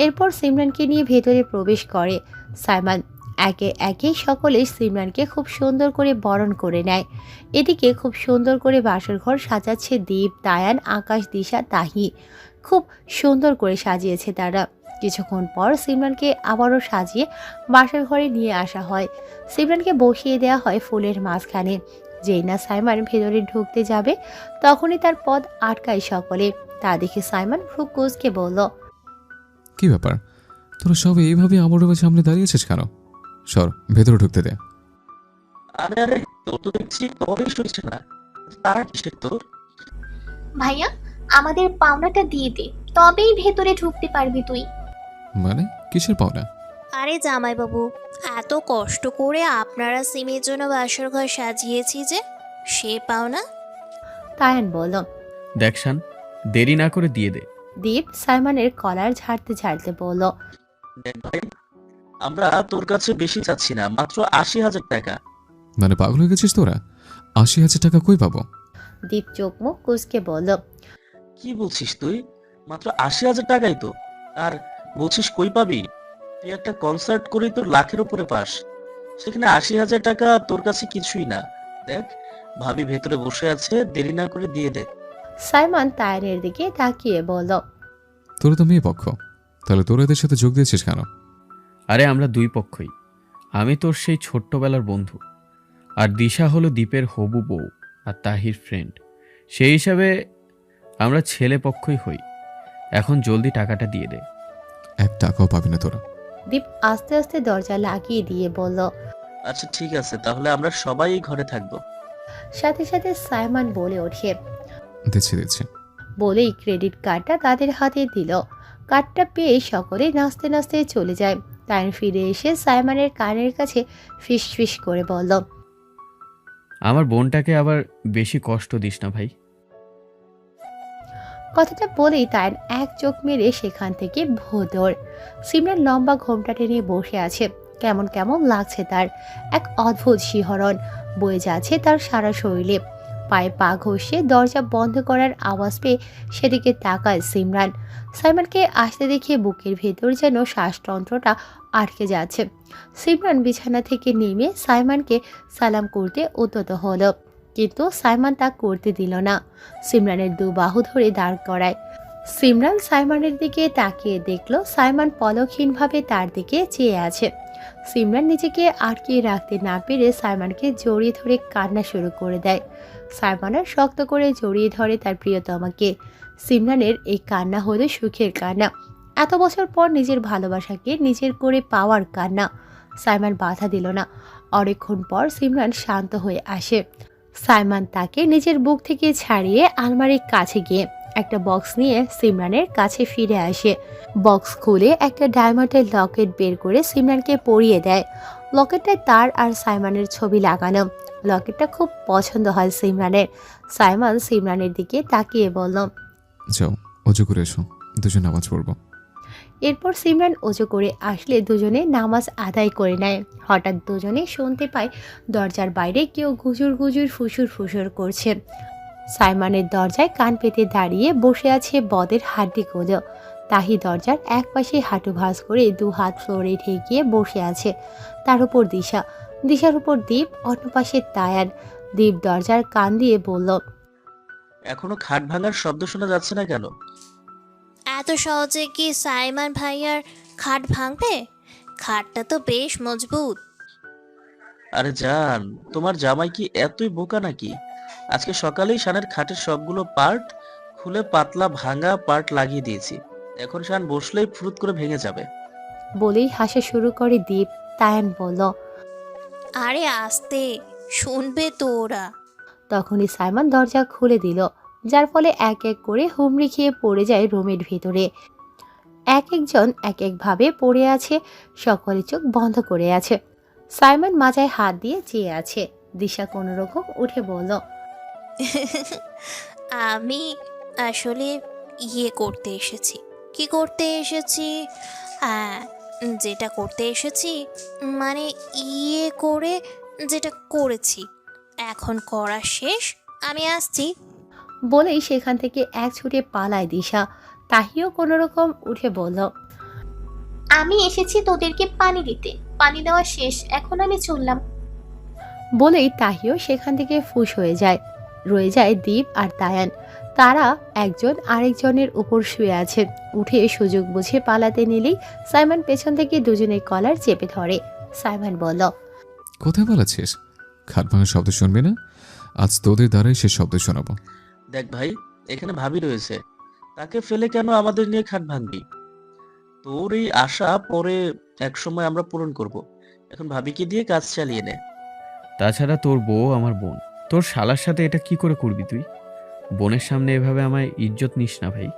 এরপর সিমরানকে নিয়ে ভেতরে প্রবেশ করে সাইমান। একে একে সকলে সিমরানকে খুব সুন্দর করে বরণ করে নেয়। এদিকে খুব সুন্দর করে বাসর ঘর সাজাচ্ছে দীপ, তায়ান, আকাশ, দিশা, তাহি। খুব সুন্দর করে সাজিয়েছে তারা। কিছুক্ষণ পর সিমরানকে আবারও সাজিয়ে বাসর ঘরে নিয়ে আসা হয়। সিমরানকে বসিয়ে দেওয়া হয় ফুলের মাঝখানে। যেই না সাইমান ভেতরে ঢুকতে যাবে তখনই তার পথ আটকায় সকলে। তা দেখে সাইমান ভ্রু কুঁচকে বলল, কি ব্যাপার, তোরা সব এইভাবে আমার রুমের সামনে দাঁড়িয়েছিস কেন? সর, ভেতরে ঢুকতে দে। আরে আরে, তোর তো দেখছি তবেই সইছে না। তার কিসের তোর? ভাইয়া, আমাদের পাওনাটা দিয়ে দে, তবেই ভেতরে ঢুকতে পারবি তুই। মানে কিসের পাওনা? আরে জামাইবাবু, এত কষ্ট করে আপনারা সিমের জন্য বাসর ঘর সাজিয়েছি যে, সে পাও না। তায়ান বলল। দেখ শান, দেরি না করে দিয়ে দে। দীপ সাইমনের কলার ঝাড়তে ঝাড়তে বলল, দেখ ভাই, আমরা তোর কাছে বেশি চাচ্ছি না, মাত্র ৮০,০০০ টাকা। মানে পাগল হয়ে গেছিস তোরা? ৮০,০০০ টাকা কই পাবো? দীপ চোখ মুখ কুঁচকে বলল, কি বলছিস তুই? মাত্র ৮০,০০০ টাকাই তো। আর বলছিস কই পাবি? তুই একটা কনসার্ট করেই তোর লাখের উপরে পাস, সেখানে ৮০,০০০ টাকা তোর কাছে কিছুই না। দেখ, ভাবি ভেতরে বসে আছে, দেরি না করে দিয়ে দে। সাইমন তায়ানের দিকে তাকিয়ে বলল, তোরা তো মেয়ে পক্ষ, তাহলে তোরা এদের সাথে যোগ দিয়েছিস কেন? আরে আমরা দুই পক্ষই। আমি তোর সেই ছোট্টবেলার বন্ধু, আর দিশা হলো দ্বীপের হবু বউ আর তাহির ফ্রেন্ড। সেই হিসাবে আমরা ছেলে পক্ষই হই। এখন জলদি টাকাটা দিয়ে দে। ১ টাকাও পাবি না তোরা। দীপ আস্তে আস্তে দরজা লাগিয়ে দিয়ে বলল। আচ্ছা ঠিক আছে, তাহলে আমরা সবাই এই ঘরে থাকবো। সাথে সাথে সাইমন বলে ওঠে। দিচ্ছি দিচ্ছি। বলেই ক্রেডিট কার্ডটা তাদের হাতে দিল। কার্ডটা পেয়ে সকলে নাচতে নাচতে চলে যায়। তায়ান ফিরে এসে সাইমনের কানের কাছে ফিস ফিস করে বলল, আমার বোনটাকে আবার বেশি কষ্ট দিস না ভাই। কথাটা বলেই তায়ান এক চোখ মেরে সেখান থেকে ভোদর। সিমরান লম্বা ঘোমটা টেনে বসে আছে। কেমন কেমন লাগছে তার। এক অদ্ভুত শিহরণ বয়ে যাচ্ছে তার সারা শরীরে। পায়ে পা ঘষে দরজা বন্ধ করার আওয়াজ পেয়ে সেদিকে তাকায় সিমরান। সাইমনকে আসতে দেখে বুকের ভেতর যেন শ্বাসতন্ত্রটা আটকে যাচ্ছে। সিমরান বিছানা থেকে নেমে সাইমনকে সালাম করতে উদ্যত হলো, কিন্তু সাইমন তা করতে দিল না। সিমরানের দু বাহু ধরে দাঁড় করায়। সিমরান সাইমনের দিকে তাকিয়ে দেখলো সাইমন পলকহীনভাবে তার দিকে চেয়ে আছে। সিমরান নিজেকে আটকিয়ে রাখতে না পেরে সাইমনকে জড়িয়ে ধরে কান্না শুরু করে দেয়। সাইমনও শক্ত করে জড়িয়ে ধরে তার প্রিয়তমাকে। সিমরানের এই কান্না হলো সুখের কান্না। এত বছর পর নিজের ভালোবাসাকে নিজের করে পাওয়ার কান্না। সাইমন বাধা দিল না। অনেকক্ষণ পর সিমরান শান্ত হয়ে আসে। সাইমন তাকে নিজের বুক থেকে ছাড়িয়ে আলমারির কাছে গিয়ে একটা বক্স নিয়ে সিমরানের কাছে ফিরে আসে। বক্স খুলে একটা ডায়মন্ডের লকেট বের করে সিমরানকে পরিয়ে দেয়। লকেটটায় তার আর সাইমনের ছবি লাগানো। লকেটটা খুব পছন্দ হয় সিমরানের। সাইমন সিমরানের দিকে তাকিয়ে বলল, যাও, অজু করে এসো, দুজন নামাজ পড়বো। এরপর সিমরান অজু করে আসলে দুজনে নামাজ আদায় করে নেয়। হঠাৎ দুজনে শুনতে পায় দরজার বাইরে কেউ গুজুর গুজুর ফুসুর ফুসুর করছে। সাইমনের দরজায় কান পেতে দাঁড়িয়ে বসে আছে বদের হাড্ডিগুলো। তাহি দরজার এক পাশে হাঁটু ভাঁজ করে দু হাত ফ্লোরে ঠেকিয়ে বসে আছে। তার উপর দিশা, দিশার উপর দীপ, অন্য পাশে তায়ান। দীপ দরজার কান দিয়ে বলল, এখনো খাট ভাঙার শব্দ শোনা যাচ্ছে না কেন? এত সহজে কি সাইমান ভাইয়ার খাট ভাঙবে? খাটটা তো বেশ মজবুত। আরে জান, তোমার জামাই কি এতই বোকা নাকি? আজকে সকালেই শানের খাটের সবগুলো পার্ট খুলে পাতলা ভাঙা পার্ট লাগিয়ে দিয়েছি। এখন শান বসলেই ফুরুত করে ভেঙে যাবে। বলেই হাসা শুরু করে দীপ। তায়ান বলল। আরে আস্তে, শুনবে তো ওরা। তখনই সাইমন দরজা খুলে দিল, যার ফলে এক এক করে হুমড়ি খেয়ে পড়ে যায় রুমের ভেতরে। এক একজন এক একভাবে পড়ে আছে। সকলে চোখ বন্ধ করে আছে। সাইমন মাথায় হাত দিয়ে চেয়ে আছে। দিশা কোনো রকম উঠে বলল, আমি আসলে করতে এসেছি। কি করতে এসেছি? হ্যাঁ, যেটা করতে এসেছি, মানে করে যেটা করেছি, এখন করা শেষ, আমি আসছি। বলেই সেখান থেকে এক ছুটে পালায় দিশা। তাহিও কোনো রকম উঠে বলল, আমি এসেছি তোদেরকে পানি দিতে। পানি দেওয়া শেষ, এখন আমি চললাম। বলেই তাহিও সেখান থেকে ফুস হয়ে যায়। রয়ে যায় দীপ আর তায়ান। তারা একজন আরেকজনের উপর শুয়ে আছে। উঠে সুযোগ বুঝে পালাতে নিলেই সাইমন পেছন থেকে দুজনের কলার চেপে ধরে। সাইমন বলল, কোথায় পালাচ্ছিস? খাট ভাঙার শব্দ শুনবি না? আজ তোদের দ্বারাই সে শব্দ শোনাবো। দেখ ভাই, এখানে ভাবি রয়েছে, তাকে ফেলে কেন আমাদের নিয়ে খাট ভাঙবি? তোর এই আশা পরে একসময় আমরা পূরণ করব। এখন ভাবিকে দিয়ে কাজ চালিয়ে নে। তাছাড়া তোর বউ আমার বোন। তোর শালার সাথে এটা কি করে করবি তুই? বোনের সামনে এভাবে আমায় ইজ্জত নিস না ভাই।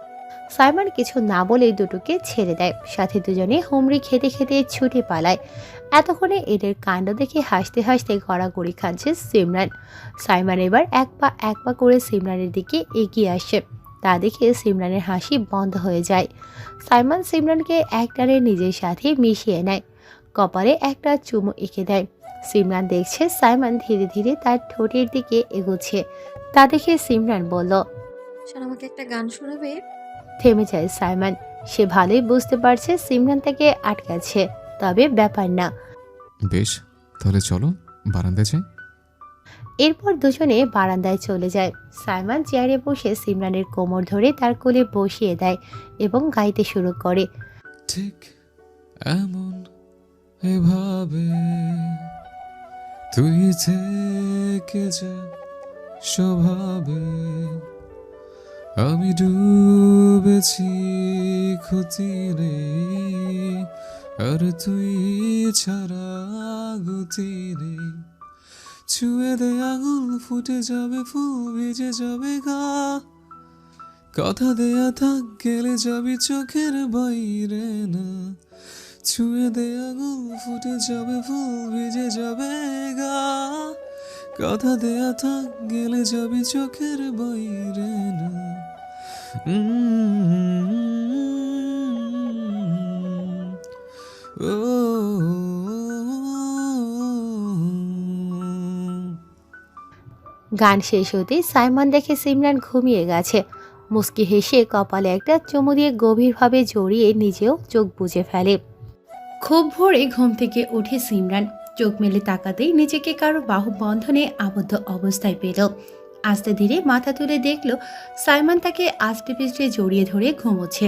সাইমন কিছু না বলেই দুটোকে ছেড়ে দেয়। সাথে দুজনে হুমড়ি খেতে খেতে ছুটে পালায়। এতক্ষণে এদের কাণ্ড দেখে হাসতে হাসতে গড়াগড়ি খাচ্ছে সিমরান। সাইমন এবার এক পা করে সিমরানের দিকে এগিয়ে আসে। তা দেখে সিমরানের হাসি বন্ধ হয়ে যায়। সাইমন সিমরানকে একটানে নিজের সাথে মিশিয়ে নেয়। কপালে একটা চুমু এঁকে দেয়। সিমরান দেখছে সাইমন ধীরে ধীরে তার ঠোঁটের দিকে এগোচ্ছে। তা দেখে সিমরান বলল, শোন, আমাকে একটা গান শোনাবে? থেমে যায় সাইমন। সে ভালোই বুঝতে পারছে সিমরান তাকে আটকাচ্ছে, তবে ব্যাপার না। বেশ, তাহলে চলো বারান্দায় যাই। এরপর দুজনে বারান্দায় চলে যায়। সাইমন চেয়ারে বসে সিমরানের কোমর ধরে তার কোলে বসিয়ে দেয় এবং গাইতে শুরু করে। ঠিক এমন এভাবে তুই থেকে যা স্বভাবে, আমি ডুবেছি ক্ষতি নেই, আর তুই ছাড়া গতি নেই। ছুঁয়ে দে আঙুল, ফুটে যাবে ফুল, ভিজে যাবে গা, কথা দেয়া থাক গেলে যাবি চোখের বাইরে না। ছুঁয়ে দে আঙুল, ফুটে যাবে ফুল, ভিজে যাবে গা, কথা দেয়া থাক গেলে যাবি চোখের বাইরে না। ও গান শেষ হতেই সাইমন দেখে সিমরান ঘুমিয়ে গেছে। মুস্কি হেসে কপালে একটা চুমু দিয়ে গভীরভাবে জড়িয়ে নিজেও চোখ বুজে ফেলে। খুব ভোরে ঘুম থেকে উঠে সিমরান চোখ মেলে তাকাতেই নিজেকে কারো বাহু বন্ধনে আবদ্ধ অবস্থায় পেল। আস্তে ধীরে মাথা তুলে দেখল সাইমন তাকে আস্তে পিষ্টে জড়িয়ে ধরে ঘুমোচ্ছে।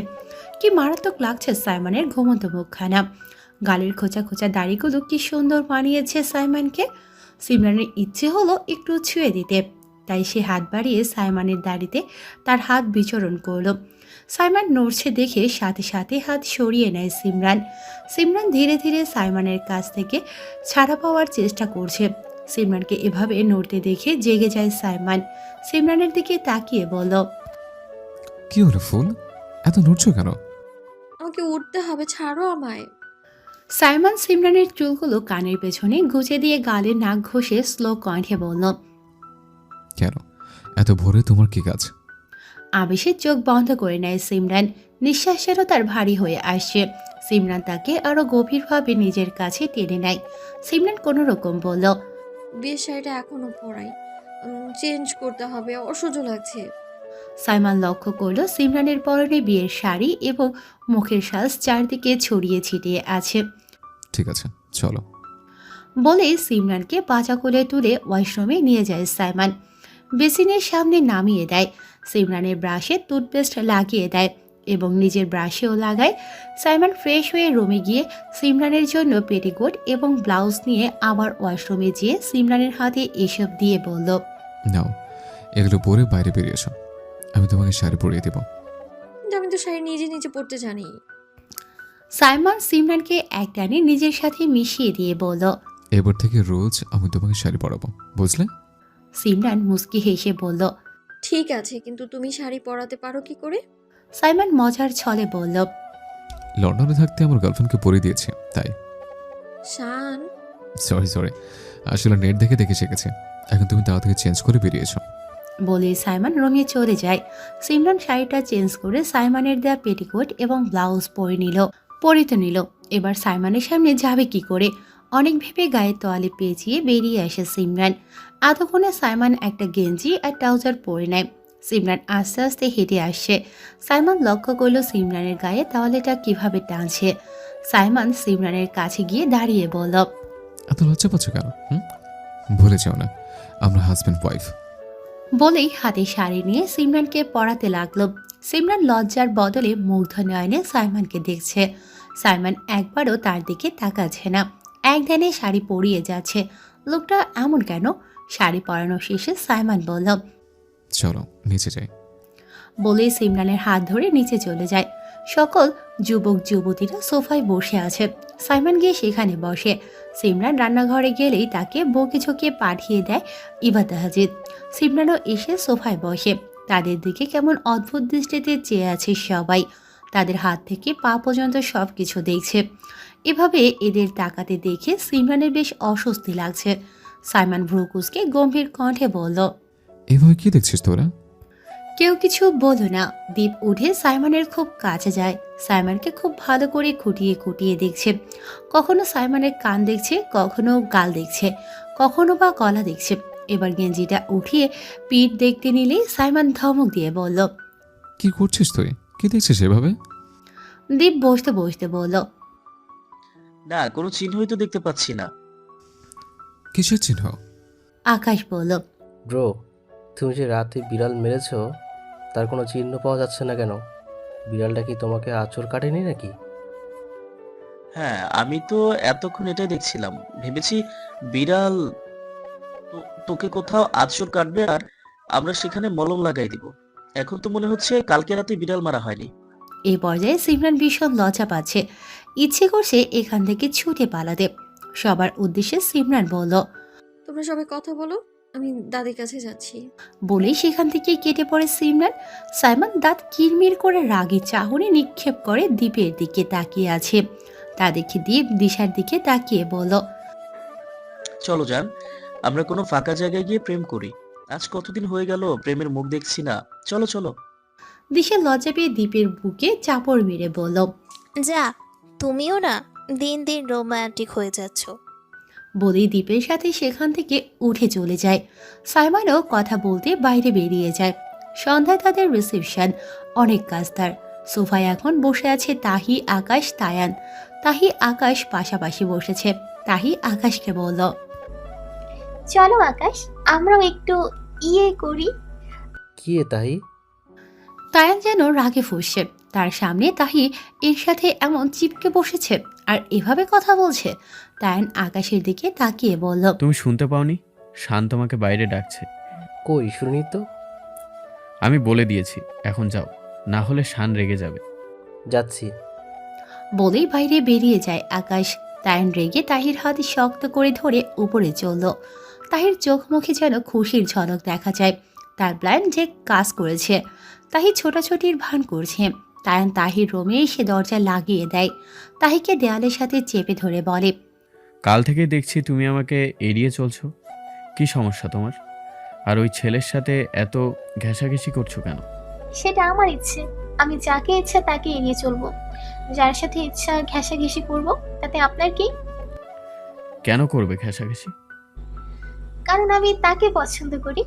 কি মারাত্মক লাগছে সাইমনের ঘুমন্ত মুখখানা। গালের খোঁচা খোঁচা দাড়িগুলো কি সুন্দর মানিয়েছে সাইমনকে। সিমরানের ইচ্ছে হলো একটু ছুঁয়ে দিতে, তাই সে হাত বাড়িয়ে সাইমনের দাড়িতে তার হাত বিচরণ করলো। সাইমন নড়ছে দেখে সাথে সাথে হাত সরিয়ে নেয় সিমরান। সিমরান ধীরে ধীরে সাইমনের কাছ থেকে ছাড়া পাওয়ার চেষ্টা করছে। সিমরানকে এভাবে নড়তে দেখে জেগে যায় সাইমন। সিমরানের দিকে তাকিয়ে বলল, কি হলো ফুল, এত নড়ছো কেন? আমাকে উঠতে হবে, ছাড়ো আমায়। সাইমন সিমরানের চুলগুলো কানের পেছনে গুজে দিয়ে গালে নাক ঘষে স্লো কণ্ঠে বলল, কেন এত ভোরে তোমার কি কাজ? আবেশে চোখ বন্ধ করে নেয় সিমরান। নিঃশ্বাসেরও তার ভারী হয়ে আসছে। সিমরান তাকে আরো গভীরভাবে নিজের কাছে টেনে নেয়। সিমরান কোনো রকম বলল, বিয়ের শাড়িটা এখনো পরাই, চেঞ্জ করতে হবে, অসহ্য লাগছে। সাইমন লক্ষ্য করল সিমরানের পরনে বিয়ের শাড়ি এবং মুখের সাজ চারদিকে ছড়িয়ে ছিটিয়ে আছে। ঠিক আছে চলো। বলে সিমরানকে বাজা কোলে তুলে ওয়াশরুমে নিয়ে যায় সাইমন। বেসিনের সামনে নামিয়ে দেয়। সিমরানের ব্রাশে টুথপেস্ট লাগিয়ে দেয় এবং নিজের ব্রাশেও লাগায়। সাইমন ফ্রেশ হয়ে রুমে গিয়ে সিমরানের জন্য পেটিকোট এবং ব্লাউজ নিয়ে আবার ওয়াশরুমে যেয়ে সিমরানের হাতে এসব দিয়ে বলল, নাও এগুলো পরে বাইরে বেরিয়েছো, আমি তোমাকে শাড়ি পরিয়ে দেব। কিন্তু আমি তো শাড়ি নিজে নিজে পরতে জানি। সাইমন সিমরানকে একটানে নিজের সাথে মিশিয়ে দিয়ে বলল, এবার থেকে রোজ আমি তোমাকে শাড়ি পরাবো, বুঝলে? সিমরান মুস্কি হেসে বলল, ঠিক আছে, কিন্তু তুমি শাড়ি পরাতে পারো কি করে? সাইমন মজার ছলে বলল, লন্ডনে থাকতে আমার গার্লফ্রেন্ডকে পরিয়ে দিয়েছি তাই। শান, সরি আসলে নেট দেখে দেখে শিখেছি। এখন তুমি তাড়াতাড়ি চেঞ্জ করে বেরিয়েছো। বলে সাইমন রুমে চলে যায়। সিমরান শাড়িটা চেঞ্জ করে সাইমনের দেয়া পেটিকোট এবং ব্লাউজ পরে নিল। এবার সাইমনের সামনে যাবে কি করে? অনেক ভেবে গায়ের তোয়ালে পেঁচিয়ে বেরিয়ে আসে সিমরান। এতক্ষণে সাইমন একটা গেঞ্জি আর ট্রাউজার পরে নেয়। সিমরান আস্তে আস্তে হেঁটে আসছে। সাইমন লক্ষ্য করলো সিমরানের গায়ে তোয়ালেটা কিভাবে টানছে। সাইমান সিমরানের কাছে গিয়ে দাঁড়িয়ে বলল, এত লজ্জা পাচ্ছ কেন? ভুলে যাও না, আমরা হাজব্যান্ড ওয়াইফ। বলেই হাতে শাড়ি নিয়ে সিমরানকে পরাতে লাগলো। সিমরান লজ্জার বদলে মুগ্ধ নয়নে সাইমানকে দেখছে। সাইমান একবারও তার দিকে তাকাচ্ছে না, এক ধ্যানে শাড়ি পরিয়ে যাচ্ছে। লোকটা এমন কেন? শাড়ি পরানো শেষে সাইমান বলল, চলো নিচে যাই। বলে সিমরানের হাত ধরে নিচে চলে যায়। সকল যুবক যুবতীরা সোফায় বসে আছে। সাইমান গিয়ে সেখানে বসে। সিমরান রান্নাঘরে গেলেই তাকে বকে ঝকিয়ে পাঠিয়ে দেয় ইবাদত হাজিদ। সিমরানও এসে সোফায় বসে। তাদের দিকে কেমন অদ্ভুত দৃষ্টিতে চেয়ে আছে সবাই। তাদের হাত থেকে পা পর্যন্ত সব কিছু দেখছে। এভাবে এদের তাকাতে দেখে সিমরানের বেশ অস্বস্তি লাগছে। সাইমান ভ্রুকুসকে গম্ভীর কণ্ঠে বলল, এভাবে কি দেখছিস তোরা? কেউ কিছু বলো না। দীপ উঠে সাইমনের খুব কাছে যায়। সাইমনকে খুব ভালো করে খুঁটিয়ে খুঁটিয়ে দেখছে। কখনো সাইমনের কান দেখছে, কখনো গাল দেখছে, কখনো বা গলা দেখছে। এবার গেঞ্জিটা উঠিয়ে পিঠ দেখতে নিলেই সাইমন ধমক দিয়ে বলল, কি করছিস তুই? কি দেখছিস এভাবে? দীপ বসতে বসতে বলল, না, কোনো চিহ্নই তো দেখতে পাচ্ছি না। কিসের চিহ্ন? আকাশ বলল, ব্রো, তুমি যে রাতে বিড়াল মেরেছ তার কোনো চিহ্ন পাওয়া যাচ্ছে না কেন? বিড়ালটা কি তোমাকে আঁচড় কাটেনি নাকি? হ্যাঁ, আমি তো এতক্ষণ এটাই দেখছিলাম, ভেবেছি বিড়াল তোকে কোথাও আঁচড় কাটবে আর আমরা সেখানে মলম লাগাই দিব। এখন তো মনে হচ্ছে কালকে রাতে বিড়াল মারা হয়নি। এই পর্যায়ে সিমরান ভীষণ লজ্জা পাচ্ছে। ইচ্ছে করছে এখান থেকে ছুটে পালাতে। সবার উদ্দেশ্যে সিমরান বলল, তোমরা সবাই কথা বলো, আমি দাদির কাছে যাচ্ছি। বলেই সেখান থেকে কেটে পড়ে সিমরান। সাইমন দাঁত কিরমির করে রাগে চাহনি নিক্ষেপ করে দীপের দিকে তাকিয়ে আছে। তা দেখে দীপ দিশার দিকে তাকিয়ে বলল, চলো যান, আমরা কোনো ফাঁকা জায়গায় গিয়ে প্রেম করি। আজ কতদিন হয়ে গেল প্রেমের মুখ দেখছি না। চলো চলো। দিশা লজ্জা পেয়ে দীপের বুকে চাপড় মেরে বলল, যা, তুমিও না দিন দিন রোমান্টিক হয়ে যাচ্ছ। বলেই দীপের সাথে সেখান থেকে উঠে চলে যায়। সাইমনও কথা বলতে বাইরে বেরিয়ে যায়। সন্ধ্যায় তাদের রিসেপশন। অনেক কাজ তার। সোফায় এখন বসে আছে তাহি, আকাশ, তায়ান। তাহি আকাশ পাশাপাশি বসেছে। তাহি আকাশকে বলল, চলো আকাশ, আমরাও একটু করি। কি এ তাই? তায়ান যেন রাগে ফুঁসছে। তার সামনে তাহি এর সাথে এমন চিপকে বসেছে আর এভাবে কথা বলছে। তায়ান আকাশের দিকে তাকিয়ে বলল, তুমি শুনতে পাওনি? শান তোমাকে বাইরে ডাকছে। কই শুনি তো। আমি বলে দিয়েছি, এখন যাও, না হলে শান রেগে যাবে। যাচ্ছি। বলেই বাইরে বেরিয়ে যায় আকাশ। তায়ান রেগে তাহির হাত শক্ত করে ধরে উপরে চলল। তাহির চোখ মুখে যেন খুশির ঝলক দেখা যায়। তার প্ল্যান যে কাজ করেছে। তাহি ছোটাছুটির ভান করছে। তায়ান তাহির রুমে এসে দরজা লাগিয়ে দেয়। তাহিকে দেয়ালের সাথে চেপে ধরে বলে, কাল থেকে দেখছি তুমি আমাকে এড়িয়ে চলছো। কি সমস্যা তোমার? আর ওই ছেলের সাথে এত ঘেঁষাঘেঁষি করছো কেন? সেটা আমার ইচ্ছে। আমি যাকে ইচ্ছা তাকে এড়িয়ে চলবো। যার সাথে ইচ্ছা ঘেঁষাঘেঁষি করবো, তাতে আপনার কি? কেন করবে ঘেঁষাঘেঁষি? কারণ আমি তাকে পছন্দ করি।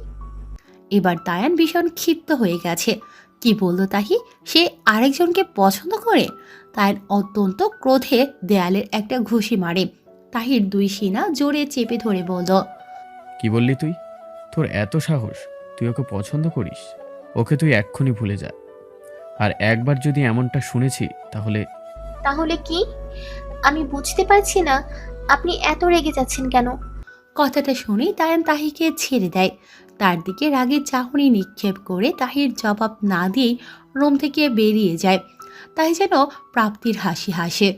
এবার তায়ান ভীষণ ক্ষিপ্ত হয়ে গেছে। কি বলল তাহি? সে আরেকজনকে পছন্দ করে? তায়ান অত্যন্ত ক্রোধে দেয়ালের একটা ঘুষি মারে। তাহির দুই সিনা জোরে চেপে ধরে বলল, কি বললি তুই? তোর এত সাহস? তুই ওকে পছন্দ করিস? ওকে তুই এক্ষুনি ভুলে যা। আর একবার যদি এমনটা শুনেছি তাহলে তাহলে কি? আমি বুঝতে পারছি না আপনি এত রেগে যাচ্ছেন কেন। কথাটা শুনেই তায়ান তাহিকে ছেড়ে দেয়। তার দিকে রাগের চাহনি নিক্ষেপ করে তাহির জবাব না দিয়েই রুম থেকে বেরিয়ে যায়। তাই যেন প্রাপ্তির হাসি হাসে।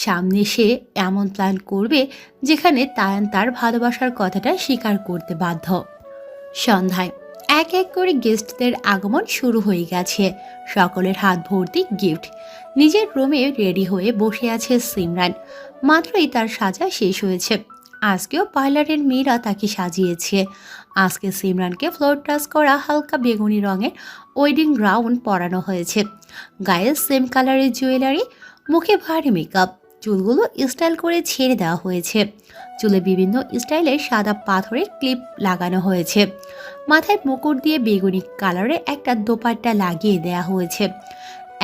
সামনে সে এমন প্ল্যান করবে যেখানে তায়ান তার ভালোবাসার কথাটা স্বীকার করতে বাধ্য। সন্ধ্যায় এক এক করে গেস্টদের আগমন শুরু হয়ে গেছে। সকলের হাত ভর্তি গিফট। নিজের রুমে রেডি হয়ে বসে আছে সিমরান। মাত্রই তার সাজা শেষ হয়েছে। আজকেও পার্লারের মেয়েরা তাকে সাজিয়েছে। আজকে সিমরানকে ফ্লোর টাচ করা হালকা বেগুনি রঙের ওয়েডিং গাউন পরানো হয়েছে। গায়ে সেম কালারের জুয়েলারি, মুখে ভারী মেকআপ, চুলগুলো স্টাইল করে ছেড়ে দেওয়া হয়েছে। চুলে বিভিন্ন স্টাইলের সাদা পাথরের ক্লিপ লাগানো হয়েছে। মাথায় মুকুট দিয়ে বেগুনি কালারের একটা দোপাট্টা লাগিয়ে দেওয়া হয়েছে।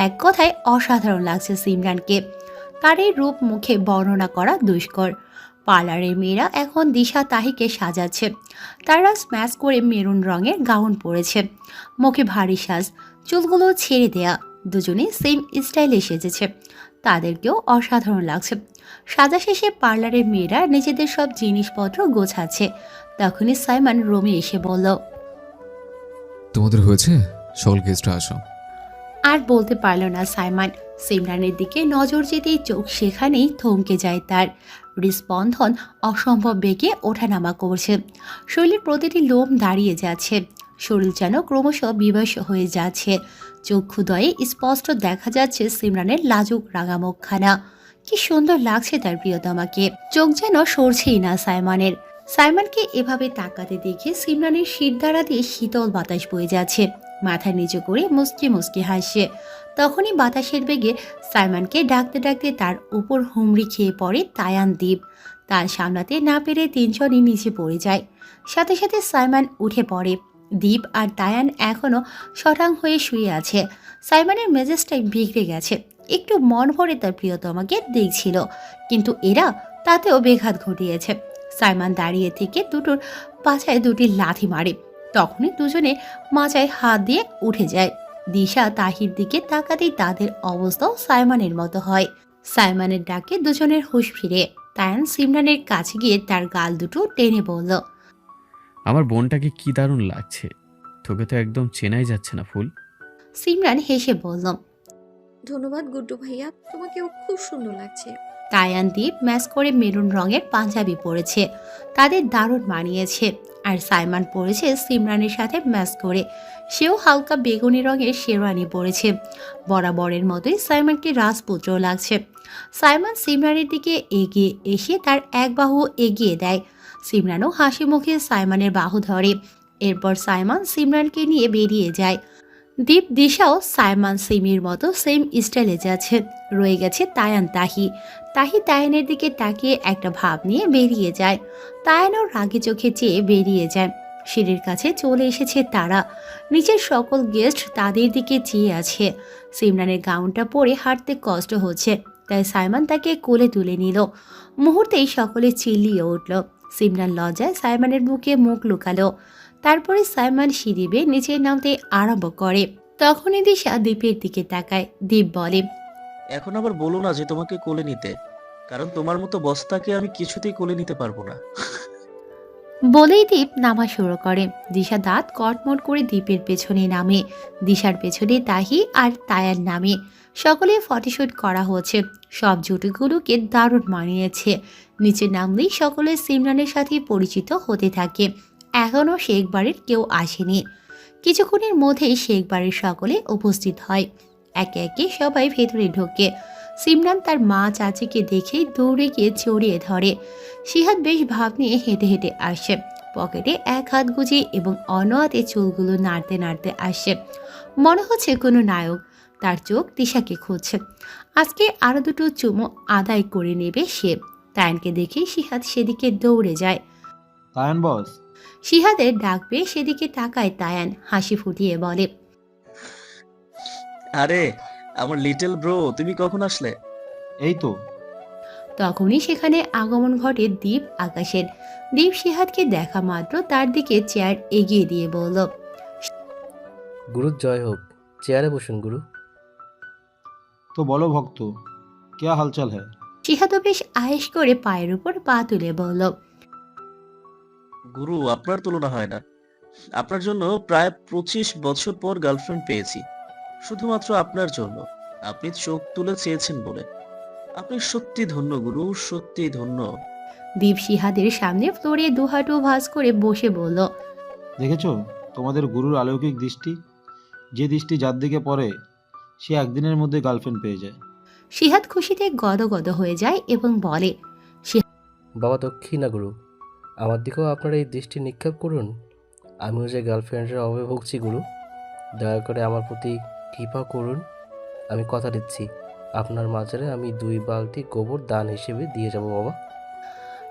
এক কথায় অসাধারণ লাগছে সিমরানকে। তার এই রূপ মুখে বর্ণনা করা দুষ্কর। পার্লারের মেয়েরা এখন দিশা তাহিকে সাজাচ্ছে। তারা স্ম্যাশ করে মেরুন রঙের গাউন পরেছে, মুখে ভারী সাজ, চুলগুলো ছেড়ে দেয়া, দুজনে সেম স্টাইলে সেজেছে। তাদেরকেও অসাধারণ লাগছে। সাজা শেষে পার্লারের মেয়েরা নিজেদের সব জিনিসপত্র গোছাচ্ছে। তখনই সাইমন রুমে এসে বলল, তোমাদের হয়েছে? সকল গেস্টরা আসো। আর বলতে পারল না সাইমন। সিমরানের দিকে নজর যেতেই চোখ সেখানেই থমকে যায় তার। হৃদস্পন্দন অসম্ভব বেগে ওঠানামা করছে, শরীরের প্রতিটি লোম দাঁড়িয়ে যাচ্ছে, শরীর যেন ক্রমশ বিবশ হয়ে যাচ্ছে। চক্ষুদয়ে স্পষ্ট দেখা যাচ্ছে সিমরানের লাজুক রাঙা মুখখানা। কি সুন্দর লাগছে তার প্রিয়তমাকে। চোখ যেন সরছেই না সাইমনের। সাইমনকে এভাবে তাকাতে দেখে সিমরানের শিরদাঁড়া দিয়ে শীতল বাতাস বয়ে যাচ্ছে। মাথা নিচু করে মুচকি মুচকি হাসছে। তখনই বাতাসের বেগে সাইমনকে ডাকতে ডাকতে তার উপর হুমড়ি খেয়ে পড়ে তায়ান দ্বীপ। তার সামলাতে না পেরে তিনজনই নিচে পড়ে যায়। সাথে সাথে সাইমন উঠে পড়ে। দ্বীপ আর তায়ান এখনো শটাং হয়ে শুয়ে আছে। সাইমনের মেজাজটাই বিগড়ে গেছে। একটু মন ভরে তার প্রিয়তমাকে দেখছিল, কিন্তু এরা তাতেও বেঘাত ঘটিয়েছে। সাইমন দাঁড়িয়ে থেকে দুটোর পাছায় দুটি লাথি মারে। তখনই দুজনে মাচায় হাত দিয়ে উঠে যায়। দিশা তাহির দিকে তাকাতেই তাদের অবস্থাও সাইমনের মতো হয়। সাইমনের ডাকে দুজনের হুঁশ ফিরে। তায়ান সিমরানের কাছে গিয়ে তার গাল দুটো টেনে বলল, আমার বোনটাকে কি দারুণ লাগছে। তোকে তো একদম চেনাই যাচ্ছে না ফুল। সিমরান হেসে বলল। ধন্যবাদ গুড্ডু ভাইয়া, তোমাকেও খুব সুন্দর লাগছে। তায়ান দ্বীপ ম্যাচ করে মেরুন রঙের পাঞ্জাবি পরেছে, তাদের দারুণ মানিয়েছে। আর সাইমন পরেছে সিমরানের সাথে ম্যাচ করে, সেও হালকা বেগুনি রঙের শেরওয়ানি পরেছে। বরাবরের মতোই সাইমনকে রাজপুত্র লাগছে। সাইমন সিমরানের দিকে এগিয়ে এসে তার এক বাহু এগিয়ে দেয়। সিমরানও হাসি মুখে সাইমনের বাহু ধরে। এরপর সাইমন সিমরানকে নিয়ে বেরিয়ে যায়। দীপ দিশাও সাইমন সিমির মতো সেম স্টাইলে যাচ্ছে। রয়ে গেছে তায়ান তাহি। তাহি তায়ানের দিকে তাকিয়ে একটা ভাব নিয়ে বেরিয়ে যায়। তায়ানও রাগে চোখে চেয়ে বেরিয়ে যায়। সিঁড়ির কাছে চলে এসেছে তারা। নিচের সকল গেস্ট তাদের দিকে চেয়ে আছে। সিমরানের গাউনটা পরে হাঁটতে কষ্ট হচ্ছে, তাই সাইমন তাকে কোলে তুলে নিল। মুহূর্তেই সকলে চিল্লিয়ে উঠল। সিমরান লজ্জায় সাইমনের বুকে মুখ লুকালো। তারপরে সাইমন সিঁড়ি বেয়ে নিচে নামতে আরম্ভ করে। তখনই দিশা দ্বীপের দিকে তাকায়। দ্বীপ বলে, এখন আবার বলো না যে তোমাকে কোলে নিতে, কারণ তোমার মতো বস্তাকে আমি কিছুতেই কোলে নিতে পারবো না। বলেই দ্বীপ নামা শুরু করে। দিশা দাঁত কটমট করে দ্বীপের পেছনে নামে। দিশার পেছনে তাহি আর তায়ার নামে। সকলে ফটোশুট করা হচ্ছে। সব জুটিগুলোকে দারুণ মানিয়েছে। নিচে নামলেই সকলে সিমরানের সাথে পরিচিত হতে থাকে। এখনও শেখ বাড়ির কেউ আসেনি। কিছুক্ষণের মধ্যেই শেখ বাড়ির সকলে উপস্থিত হয়। একে একে সবাই ভেতরে ঢোকে। সিমরান তার মা চাচিকে দেখেই দৌড়ে গিয়ে জড়িয়ে ধরে। সিহাত বেশ ভাব নিয়ে হেঁটে হেঁটে আসে। পকেটে এক হাত গুজিয়ে এবং অন্য হাতে চুলগুলো নাড়তে নাড়তে আসে। মনে হচ্ছে কোনো নায়ক। তার চোখ দিশাকে খুঁজছে। আজকে আরো দুটো চুমো আদায় করে নেবে সে। তায়ানকে দেখে সিহাত সেদিকে দৌড়ে যায়। তায়ান বস, সিহাদের ডাক পেয়ে সেদিকে তাকায় তায়ান। হাসি ফুটিয়ে বলে, আরে আমার লিটল ব্রো, তুমি কখন আসলে? এই তো। তখনই সেখানে আগমন ঘটে দীপ আকাশের। দীপ সিহাতকে দেখা মাত্র তার দিকে চেয়ার এগিয়ে দিয়ে বলল, গুরুর জয় হোক। চেয়ারে বসুন গুরু। তো বলো ভক্ত, क्या हालचाल है? সিহাতও বেশ আয়েশ করে পায়ের উপর পা তুলে বলল, গুরু, আপনার তুলনা হয় না। আপনার জন্য প্রায় 25 বছর পর গার্লফ্রেন্ড পেয়েছি, শুধুমাত্র আপনার জন্য। আপনি চোখ তুলে চেয়েছেন বলে। আপনি সত্যি ধন্য গুরু, সত্যি ধন্য। দীপ সিহাদের সামনে ফ্লোরে দুহাঁটু ভাঁজ করে বসে বলল, দেখেছো তোমাদের গুরুর অলৌকিক দৃষ্টি? যে দৃষ্টি যার দিকে পড়ে সে একদিনের মধ্যে গার্লফ্রেন্ড পেয়ে যায়। সিহাত খুশিতে গদগদ হয়ে যায় এবং বলে, বাবা দক্ষিণা গুরু, আমার দিকেও আপনারা এই দৃষ্টি নিক্ষেপ করুন। আমিও যে গার্লফ্রেন্ডের অভাবে ভুগছি গুরু, দয়া করে আমার প্রতি কৃপা করুন। আমি কথা দিচ্ছি, আপনার মাজারে আমি 2 বালতি গোবর দান হিসেবে দিয়ে যাব বাবা।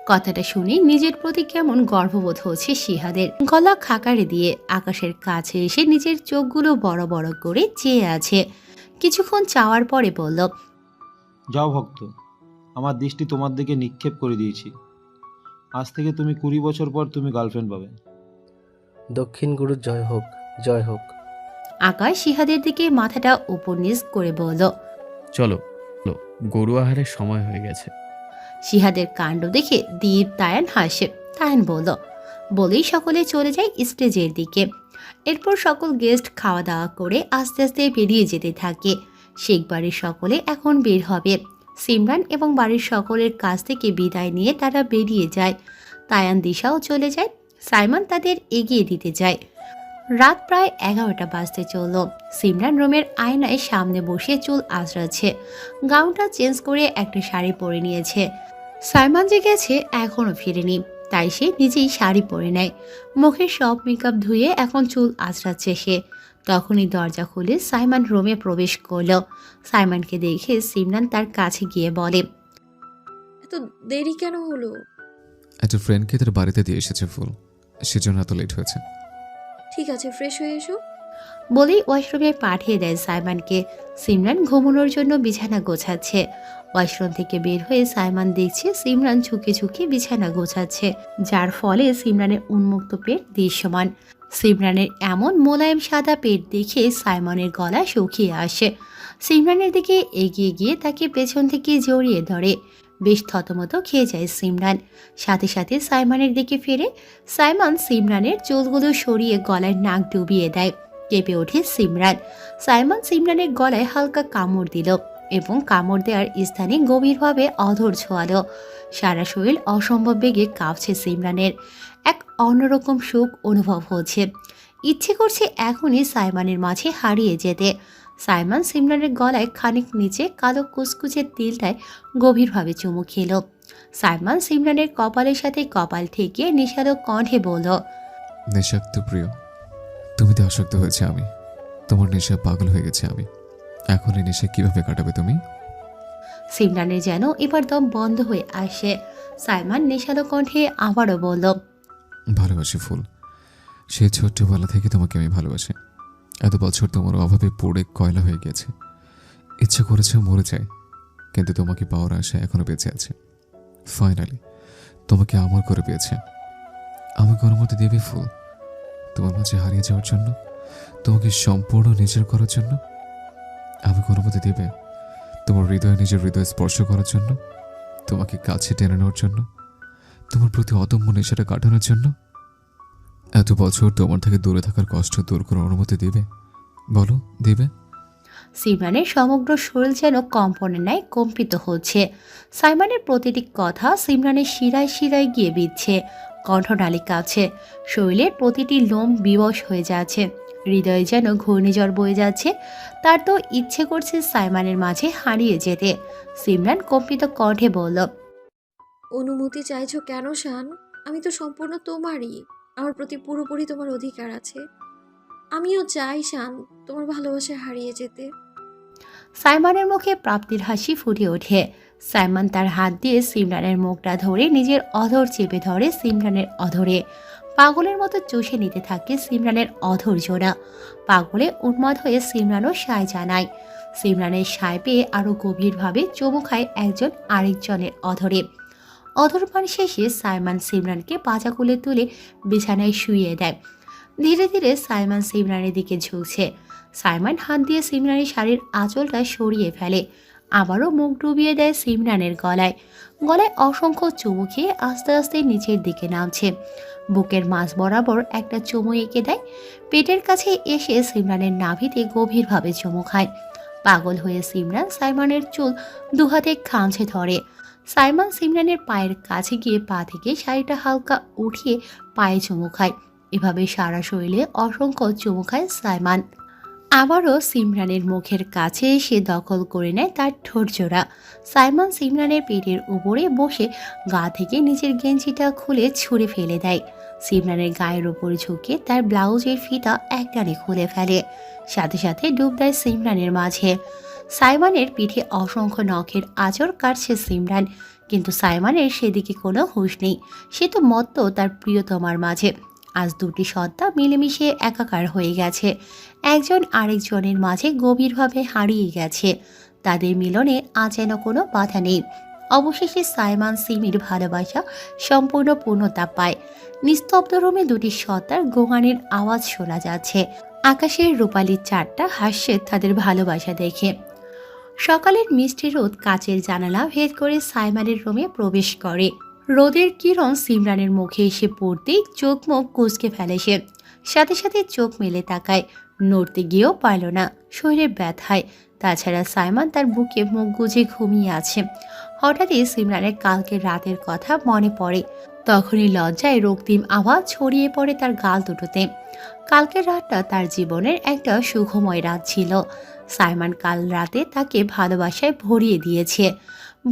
কথাটা শুনে নিজের প্রতি কেমন গর্ববোধ হচ্ছে সিহাদের। গলা খাকারে দিয়ে আকাশের কাছে এসে নিজের চোখগুলো বড় বড় করে চেয়ে আছে। কিছুক্ষণ চাওয়ার পরে বলল, যাও ভক্ত, আমার দৃষ্টি তোমার দিকে নিক্ষেপ করে দিয়েছি। আজ থেকে তুমি 20 বছর পর তুমি গার্লফ্রেন্ড পাবে। দক্ষিণ গুরুর জয় হোক, জয় হোক। আকাশ শিহাদের দিকে মাথাটা উপর নিচ করে বলল। চলো চলো, গরু আহারের সময় হয়ে গেছে। শিহাদের কাণ্ড দেখে দীপ তায়ান হাসে। তায়ান বলল, বলেই সকলে চলে যায় স্টেজের দিকে। এরপর সকল গেস্ট খাওয়া দাওয়া করে আস্তে আস্তে বেরিয়ে যেতে থাকে। শেখ বাড়ির সকলে এখন বের হবে। সিমরান এবং বাড়ির সকলের কাছ থেকে বিদায় নিয়ে তারা বেরিয়ে যায়। তায়ান দিশাও চলে যায়। সাইমন তাদের এগিয়ে দিতে যায়। রাত প্রায় 11টা বাজতে চলল। সিমরান রুমের আয়নায় সামনে বসে চুল আঁচড়াচ্ছে। গাউনটা চেঞ্জ করে একটা শাড়ি পরে নিয়েছে। সাইমন যে গেছে এখনও ফিরেনি, তাই সে নিজেই শাড়ি পরে নেয়। মুখের সব মেকআপ ধুয়ে এখন চুল আঁচড়াচ্ছে সে। তখনই দরজা খুলে সাইমন রুমে প্রবেশ করল। সাইমনকে দেখে সিমরান তার কাছে গিয়ে বলে, এত দেরি কেন হলো? একটা ফ্রেন্ডকে তার বাড়িতে দিয়ে এসেছে ফুল, সেজন্য এত লেট হয়েছে। ঠিক আছে, ফ্রেশ হয়ে এসো। বলেই ওয়াশরুমে পাঠিয়ে দেয় সাইমনকে। সিমরান ঘুমানোর জন্য বিছানা গোছাচ্ছে। ওয়াশরুম থেকে বের হয়ে সাইমন দেখছে সিমরান ঝুঁকে ঝুঁকে বিছানা গোছাচ্ছে, যার ফলে সিমরানের উন্মুক্ত পেট দৃশ্যমান। সিমরানের এমন মোলায়েম সাদা পেট দেখে সাইমনের গলা শুকিয়ে আসে। সিমরানের দিকে এগিয়ে গিয়ে তাকে পেছন থেকে জড়িয়ে ধরে। বেশ থতমত খেয়ে যায় সিমরান। সাথে সাথে সাইমনের দিকে ফিরে। সাইমন সিমরানের চুলগুলো সরিয়ে গলায় নাক ডুবিয়ে দেয়। কেঁপে ওঠে সিমরান। সাইমন সিমরানের গলায় হালকা কামড় দিল এবং কামড় দেওয়ার স্থানে গভীরভাবে অধর ছোঁয়ালো। সারা শরীর অসম্ভব বেগে কাঁপছে সিমরানের। এক অন্যরকম সুখ অনুভব হচ্ছে। ইচ্ছে করছে এখনই সাইমনের মাঝে হারিয়ে যেতে। সাইমন সিমরানের গলায় খানিক নিচে কালো কুচকুচে তিলটায় গভীরভাবে চুমু খেল। সাইমন সিমরানের কপালের সাথে কপাল ঠেকিয়ে নিশালো কণ্ঠে বলল, নেশাক্ত প্রিয়, তুমি তো আসক্ত হয়েছে আমি, তোমার নেশা পাগল হয়ে গেছে আমি। এখন এই নেশা কিভাবে কাটাবে তুমি? সিমরানের যেন এবার দম বন্ধ হয়ে আসে। সাইমন নেশালো কণ্ঠে আবারও বলল, ভালোবাসি ফুল, সেই ছোট্টবেলা থেকে তোমাকে আমি ভালোবাসি। এত বছর তোমার অভাবে পড়ে কয়লা হয়ে গেছে। ইচ্ছে করেছে মরে যায়, কিন্তু তোমাকে পাওয়ার আশা এখনো বেঁচে আছে। ফাইনালি তোমাকে আমার করে পেয়েছে। আমাকে অনুমতি দেবে ফুল, তোমার মাঝে হারিয়ে যাওয়ার জন্য, তোমাকে সম্পূর্ণ নিজের করার জন্য? আমাকে অনুমতি দেবে তোমার হৃদয়ে নিজের হৃদয় স্পর্শ করার জন্য, তোমাকে কাছে টেনে নেওয়ার জন্য, তোমার প্রতি অদম্য নেশাটা কাটানোর জন্য? এত বছর তোমার থেকে দূরে থাকার কষ্ট দূর করার অনুমতি দেবে? বলো, দেবে? সিমরানের সমগ্র শরীর যেন কম্পনের ন্যায় কম্পিত হচ্ছে। সাইমনের প্রতিটি কথা সিমরানের শিরায় শিরায় গিয়ে বিচ্ছে। কণ্ঠনালী কাঁপছে। শরীরের প্রতিটি লোম বিবশ হয়ে যাচ্ছে। হৃদয়ে যেন ঘূর্ণিঝড় বয়ে যাচ্ছে। তার তো ইচ্ছে করছে সাইমনের মাঝে হারিয়ে যেতে। সিমরান কম্পিত কণ্ঠে বলল, অনুমতি চাইছো কেন শান? আমি তো সম্পূর্ণ তোমারই। আমার প্রতি পুরোপুরি তোমার অধিকার আছে। আমিও চাই শান তোমার ভালোবাসায় হারিয়ে যেতে। সাইমনের মুখে প্রাপ্তির হাসি ফুটে ওঠে। সাইমন তার হাত দিয়ে সিমরানের মুখটা ধরে নিজের অধর চেপে ধরে সিমরানের অধরে। পাগলের মতো চষে নিতে থাকে সিমরানের অধর জোড়া। পাগলে উন্মাদ হয়ে সিমরানও সায় জানায়। সিমরানের সায় পেয়ে আরও গভীরভাবে চুমু খায় একজন আরেকজনের অধরে। অধরপান শেষে সাইমন সিমরানকে পাজা কোলে তুলে বিছানায় শুইয়ে দেয়। ধীরে ধীরে সাইমন সিমরানের দিকে ঝুঁকছে। সাইমন হাত দিয়ে সিমরানের শাড়ির আঁচলটা সরিয়ে ফেলে। আবারও মুখ ডুবিয়ে দেয় সিমরানের গলায়। গলায় অসংখ্য চুমু খেয়ে আস্তে আস্তে নিচের দিকে নামছে। বুকের মাঝ বরাবর একটা চুমু এঁকে দেয়। পেটের কাছে এসে সিমরানের নাভিতে গভীরভাবে চুমু খায়। পাগল হয়ে সিমরান সাইমনের চুল দুহাতে খামছে ধরে। সাইমন সিমরানের পায়ের কাছে গিয়ে পা থেকে শাড়িটা হালকা উঠিয়ে পায়ে চুমু খায়। এভাবে সারা শরীরে অসংখ্য চুমু খায় সাইমন। আবারও সিমরানের মুখের কাছে এসে দখল করে নেয় তার ঠোঁটজোড়া। সাইমন সিমরানের পেটের উপরে বসে গা থেকে নিজের গেঞ্জিটা খুলে ছুঁড়ে ফেলে দেয়। সিমরানের গায়ের উপর ঝুঁকে তার ব্লাউজের ফিতা একটানে খুলে ফেলে। সাথে সাথে ডুব দেয় সিমরানের মাঝে। সাইমনের পিঠে অসংখ্য নখের আঁচড় কাটছে সিমরান, কিন্তু সাইমনের সেদিকে কোনো হুঁশ নেই। সে তো মত্ত তার প্রিয়তমার মাঝে। আজ দুটি সত্তা মিলেমিশে একাকার হয়ে গেছে, একজন আরেকজনের মাঝে গভীরভাবে হারিয়ে গেছে। তাদের মিলনে আজ যেন কোনো বাধা নেই। অবশেষে সাইমান সিমির ভালোবাসা সম্পূর্ণ পূর্ণতা পায়। নিস্তব্ধ রুমে দুটি সত্তার গোঙানির আওয়াজ শোনা যাচ্ছে। আকাশের রূপালি চাঁদটা হাসছে তাদের ভালোবাসা দেখে। সকালের মিষ্টি রোদ কাচের জানালা ভেদ করে সাইমানের রুমে প্রবেশ করে। রোদের কিরণ সিমরানের মুখে এসে পড়তেই চোখ মুখ কুঁচকে ফেলে সে। সাথে সাথে চোখ মেলে তাকায়, নড়তে গিয়েও পারল না, শরীরে ব্যথায়। তাছাড়া সাইমান তার বুকে মুখ গুজে ঘুমিয়ে আছে। হঠাৎই সিমরানের কালকের রাতের কথা মনে পড়ে। তখনই লজ্জায় রক্তিম আওয়াজ ছড়িয়ে পড়ে তার গাল দুটোতে। কালকের রাতটা তার জীবনের একটা সুখময় রাত ছিল। সাইমান কাল রাতে তাকে ভালোবাসায় ভরিয়ে দিয়েছে।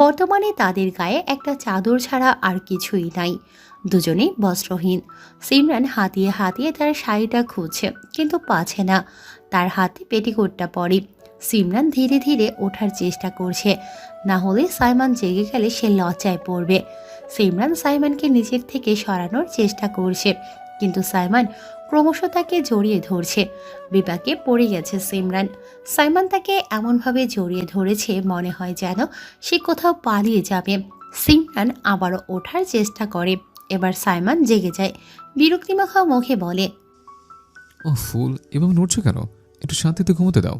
বর্তমানে তাদের গায়ে একটা চাদর ছাড়া আর কিছুই নাই। দুজনেই বস্ত্রহীন। সিমরান হাতিয়ে হাতিয়ে তার শাড়িটা খুঁজছে, কিন্তু পাচ্ছে না। তার হাতে পেটিকোটটা পড়ে। সিমরান ধীরে ধীরে ওঠার চেষ্টা করছে, না হলে সাইমান জেগে গেলে সে লজ্জায় পড়বে। সিমরান সাইমানকে নিজের থেকে সরানোর চেষ্টা করছে, কিন্তু সাইমান ক্রমশ তাকে জড়িয়ে ধরছে। বিপাকে পড়ে গেছে সিমরান। সাইমান তাকে এমনভাবে জড়িয়ে ধরেছে মনে হয় যেন সে কোথাও পালিয়ে যাবে। সিমরান আবারও ওঠার চেষ্টা করে। এবার সাইমান জেগে যায়, বিরক্তিমাখা মুখে বলে, ও ফুল, এবং নড়ছো কেন? একটু শান্তিতে ঘুমোতে দাও।